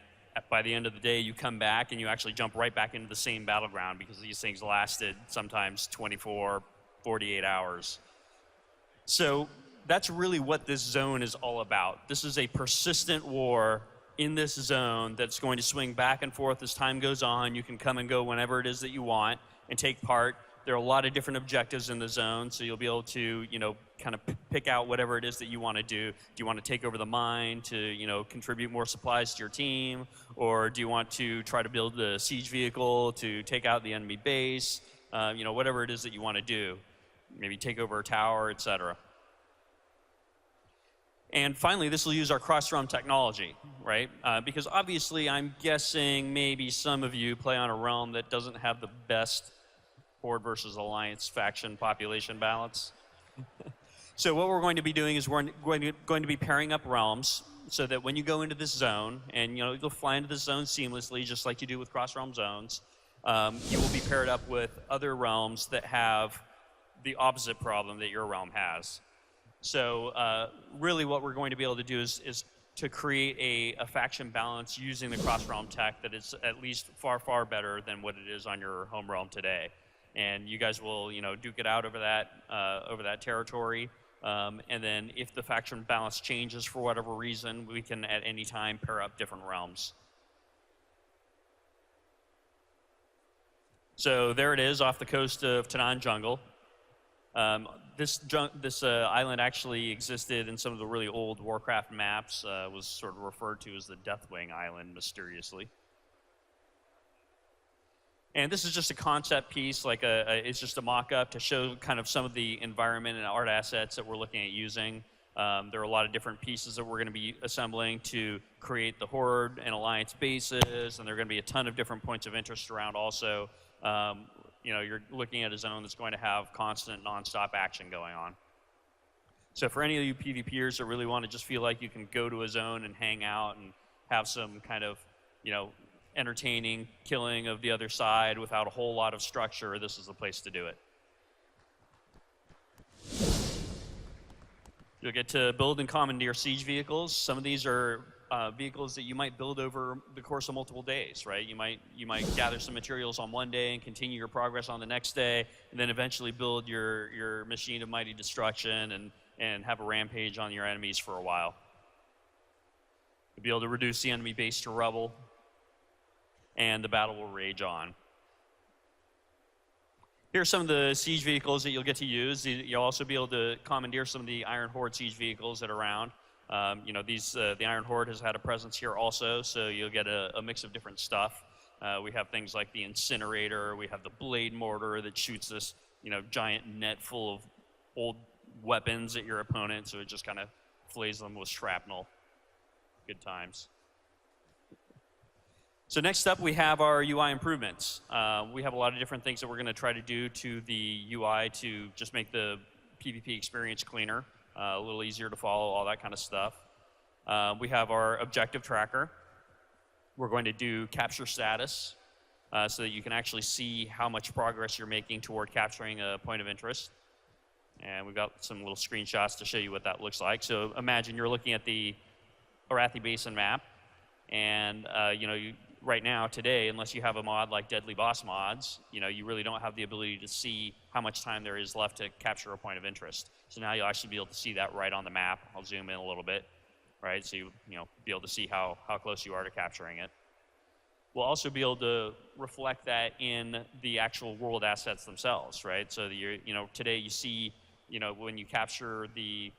Speaker 2: by the end of the day, you come back and you actually jump right back into the same battleground because these things lasted sometimes 24, 48 hours. So that's really what this zone is all about. This is a persistent war in this zone that's going to swing back and forth as time goes on. You can come and go whenever it is that you want and take part. There are a lot of different objectives in the zone, so you'll be able to, kind of pick out whatever it is that you want to do. Do you want to take over the mine to, contribute more supplies to your team? Or do you want to try to build a siege vehicle to take out the enemy base? Whatever it is that you want to do. Maybe take over a tower, etc. And finally, this will use our cross-realm technology, right? Because obviously, I'm guessing maybe some of you play on a realm that doesn't have the best Horde versus Alliance faction population balance. So what we're going to be doing is we're going to be pairing up realms so that when you go into this zone, and you'll fly into this zone seamlessly, just like you do with cross-realm zones, you will be paired up with other realms that have the opposite problem that your realm has. So really what we're going to be able to do is to create a faction balance using the cross-realm tech that is at least far, far better than what it is on your home realm today. And you guys will, duke it out over that territory. And then if the faction balance changes for whatever reason, we can at any time pair up different realms. So there it is off the coast of Tanan Jungle. This island actually existed in some of the really old Warcraft maps, was sort of referred to as the Deathwing Island, mysteriously. And this is just a concept piece, it's just a mock-up to show kind of some of the environment and art assets that we're looking at using. There are a lot of different pieces that we're going to be assembling to create the Horde and Alliance bases, and there are going to be a ton of different points of interest around also. You're looking at a zone that's going to have constant, non-stop action going on. So for any of you PvPers that really want to just feel like you can go to a zone and hang out and have some kind of, entertaining killing of the other side without a whole lot of structure, this is the place to do it. You'll get to build and commandeer siege vehicles. Some of these are vehicles that you might build over the course of multiple days, right? You might gather some materials on one day and continue your progress on the next day, and then eventually build your machine of mighty destruction and have a rampage on your enemies for a while. You'll be able to reduce the enemy base to rubble, and the battle will rage on. Here are some of the siege vehicles that you'll get to use. You'll also be able to commandeer some of the Iron Horde siege vehicles that are around. The Iron Horde has had a presence here also, so you'll get a mix of different stuff. We have things like the Incinerator. We have the Blade Mortar that shoots this, giant net full of old weapons at your opponent, so it just kind of flays them with shrapnel. Good times. So next up, we have our UI improvements. We have a lot of different things that we're going to try to do to the UI to just make the PvP experience cleaner, a little easier to follow, all that kind of stuff. We have our objective tracker. We're going to do capture status so that you can actually see how much progress you're making toward capturing a point of interest. And we've got some little screenshots to show you what that looks like. So imagine you're looking at the Arathi Basin map, and right now, today, unless you have a mod like Deadly Boss mods, you really don't have the ability to see how much time there is left to capture a point of interest. So now you'll actually be able to see that right on the map. I'll zoom in a little bit, right? So you be able to see how close you are to capturing it. We'll also be able to reflect that in the actual world assets themselves, right? So today you see, when you capture the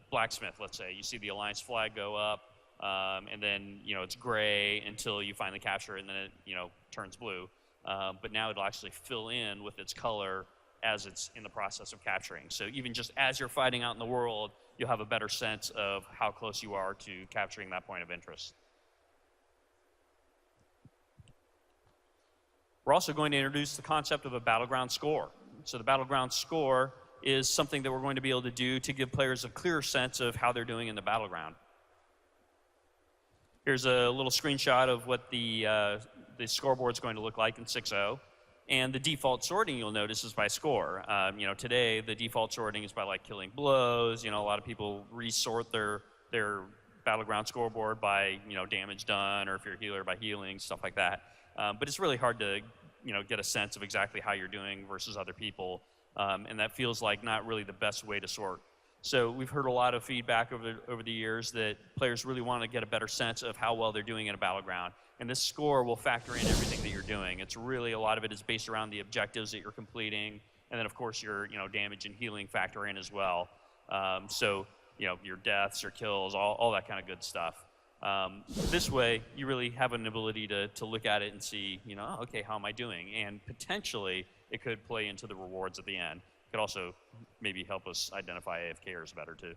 Speaker 2: blacksmith, let's say, you see the Alliance flag go up. And then, it's gray until you finally capture it, and then it, turns blue. But now it'll actually fill in with its color as it's in the process of capturing. So even just as you're fighting out in the world, you'll have a better sense of how close you are to capturing that point of interest. We're also going to introduce the concept of a battleground score. So the battleground score is something that we're going to be able to do to give players a clearer sense of how they're doing in the battleground. Here's a little screenshot of what the scoreboard's going to look like in 6.0. And the default sorting, you'll notice, is by score. Today, the default sorting is by killing blows. A lot of people resort their battleground scoreboard by, damage done, or if you're a healer, by healing, stuff like that. But it's really hard to, get a sense of exactly how you're doing versus other people. and that feels like not really the best way to sort. So we've heard a lot of feedback over the years that players really want to get a better sense of how well they're doing in a battleground. And this score will factor in everything that you're doing. It's really, a lot of it is based around the objectives that you're completing. And then, of course, your damage and healing factor in as well. So your deaths, your kills, all that kind of good stuff. This way, you really have an ability to look at it and see, okay, how am I doing? And potentially, it could play into the rewards at the end. It could also maybe help us identify AFKers better, too.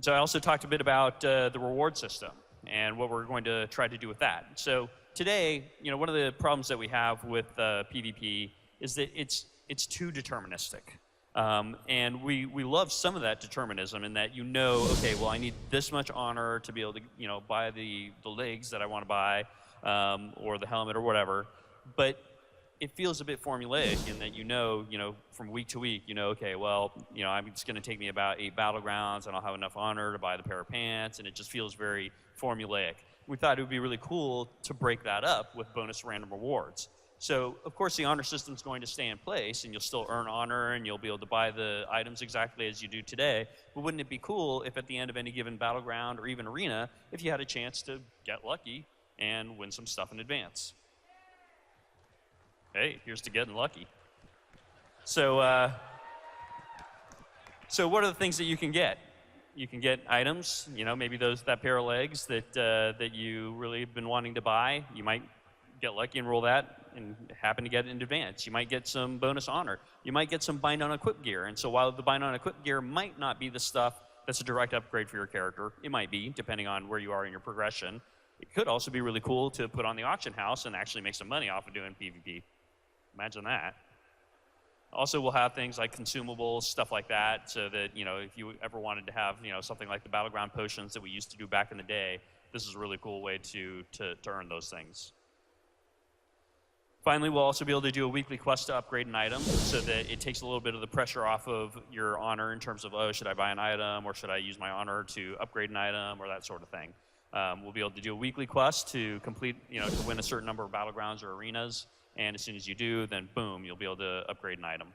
Speaker 2: So I also talked a bit about the reward system and what we're going to try to do with that. So today, one of the problems that we have with PvP is that it's too deterministic. And we love some of that determinism in that okay, well, I need this much honor to be able to buy the legs that I want to buy, or the helmet or whatever. But it feels a bit formulaic in that from week to week, okay, well, it's going to take me about 8 battlegrounds, and I'll have enough honor to buy the pair of pants, and it just feels very formulaic. We thought it would be really cool to break that up with bonus random rewards. So, of course, the honor system is going to stay in place, and you'll still earn honor, and you'll be able to buy the items exactly as you do today. But wouldn't it be cool if at the end of any given battleground or even arena, if you had a chance to get lucky and win some stuff in advance? Hey, here's to getting lucky. So, so what are the things that you can get? You can get items, maybe that pair of legs that you really have been wanting to buy. You might get lucky and roll that and happen to get it in advance. You might get some bonus honor. You might get some bind on equip gear. And so while the bind on equip gear might not be the stuff that's a direct upgrade for your character, it might be, depending on where you are in your progression. It could also be really cool to put on the auction house and actually make some money off of doing PvP. Imagine that. Also, we'll have things like consumables, stuff like that, so that, if you ever wanted to have, something like the battleground potions that we used to do back in the day, this is a really cool way to earn those things. Finally, we'll also be able to do a weekly quest to upgrade an item so that it takes a little bit of the pressure off of your honor in terms of, oh, should I buy an item, or should I use my honor to upgrade an item, or that sort of thing. We'll be able to do a weekly quest to complete, to win a certain number of battlegrounds or arenas. And as soon as you do, then boom, you'll be able to upgrade an item.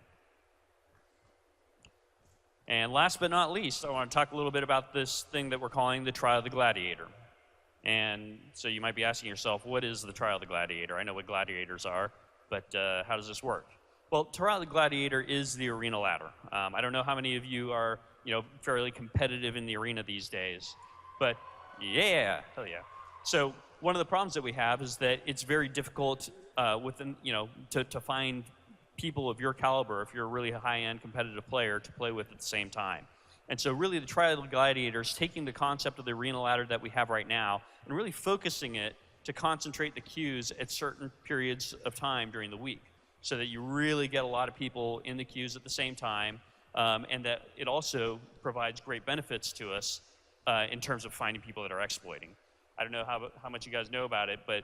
Speaker 2: And last but not least, I want to talk a little bit about this thing that we're calling the Trial of the Gladiator. And so you might be asking yourself, what is the Trial of the Gladiator? I know what gladiators are, but how does this work? Well, Trial of the Gladiator is the arena ladder. I don't know how many of you are, fairly competitive in the arena these days, but yeah, hell yeah. So one of the problems that we have is that it's very difficult to find people of your caliber, if you're a really high-end competitive player, to play with at the same time. And so really the Trial of the Gladiator is taking the concept of the arena ladder that we have right now and really focusing it to concentrate the queues at certain periods of time during the week, so that you really get a lot of people in the queues at the same time, and that it also provides great benefits to us in terms of finding people that are exploiting. I don't know how much you guys know about it, but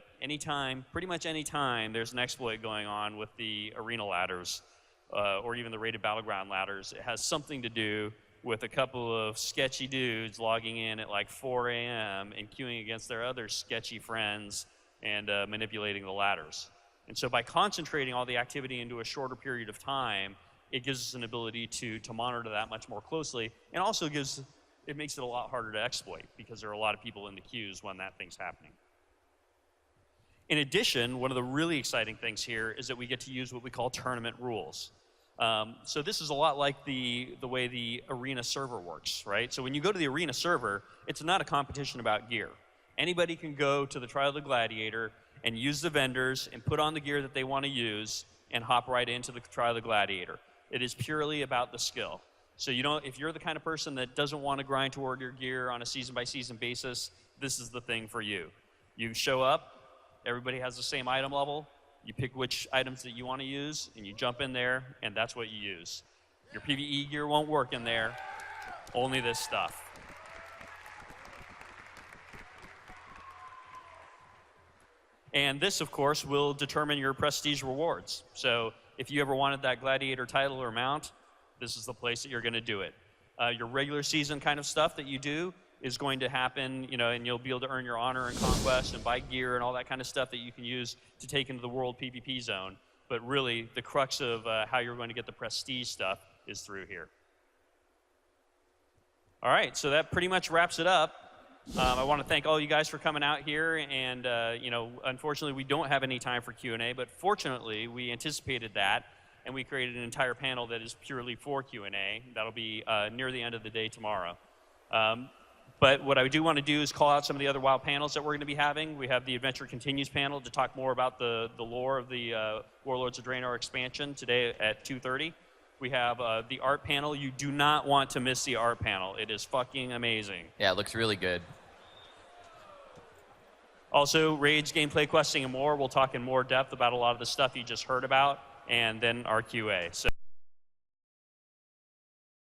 Speaker 2: pretty much any time there's an exploit going on with the arena ladders, or even the rated battleground ladders, it has something to do with a couple of sketchy dudes logging in at like 4 a.m. and queuing against their other sketchy friends and manipulating the ladders. And so by concentrating all the activity into a shorter period of time, it gives us an ability to monitor that much more closely, and also it makes it a lot harder to exploit because there are a lot of people in the queues when that thing's happening. In addition, one of the really exciting things here is that we get to use what we call tournament rules. So this is a lot like the way the arena server works, right? So when you go to the arena server, it's not a competition about gear. Anybody can go to the Trial of the Gladiator and use the vendors and put on the gear that they want to use and hop right into the Trial of the Gladiator. It is purely about the skill. So if you're the kind of person that doesn't want to grind toward your gear on a season-by-season basis, this is the thing for you. You show up, everybody has the same item level, you pick which items that you want to use, and you jump in there, and that's what you use. Your PvE gear won't work in there, only this stuff. And this, of course, will determine your prestige rewards. So if you ever wanted that gladiator title or mount, this is the place that you're going to do it. Your regular season kind of stuff that you do, is going to happen, and you'll be able to earn your honor and conquest and buy gear and all that kind of stuff that you can use to take into the world PvP zone. But really, the crux of how you're going to get the prestige stuff is through here. All right, so that pretty much wraps it up. I want to thank all you guys for coming out here, and unfortunately we don't have any time for Q&A, but fortunately we anticipated that, and we created an entire panel that is purely for Q&A. That'll be near the end of the day tomorrow. But what I do want to do is call out some of the other WoW panels that we're going to be having. We have the Adventure Continues panel to talk more about the lore of the Warlords of Draenor expansion today at 2:30. We have the art panel. You do not want to miss the art panel. It is fucking amazing.
Speaker 3: Yeah, it looks really good.
Speaker 2: Also, raids, gameplay, questing, and more. We'll talk in more depth about a lot of the stuff you just heard about, and then our QA. So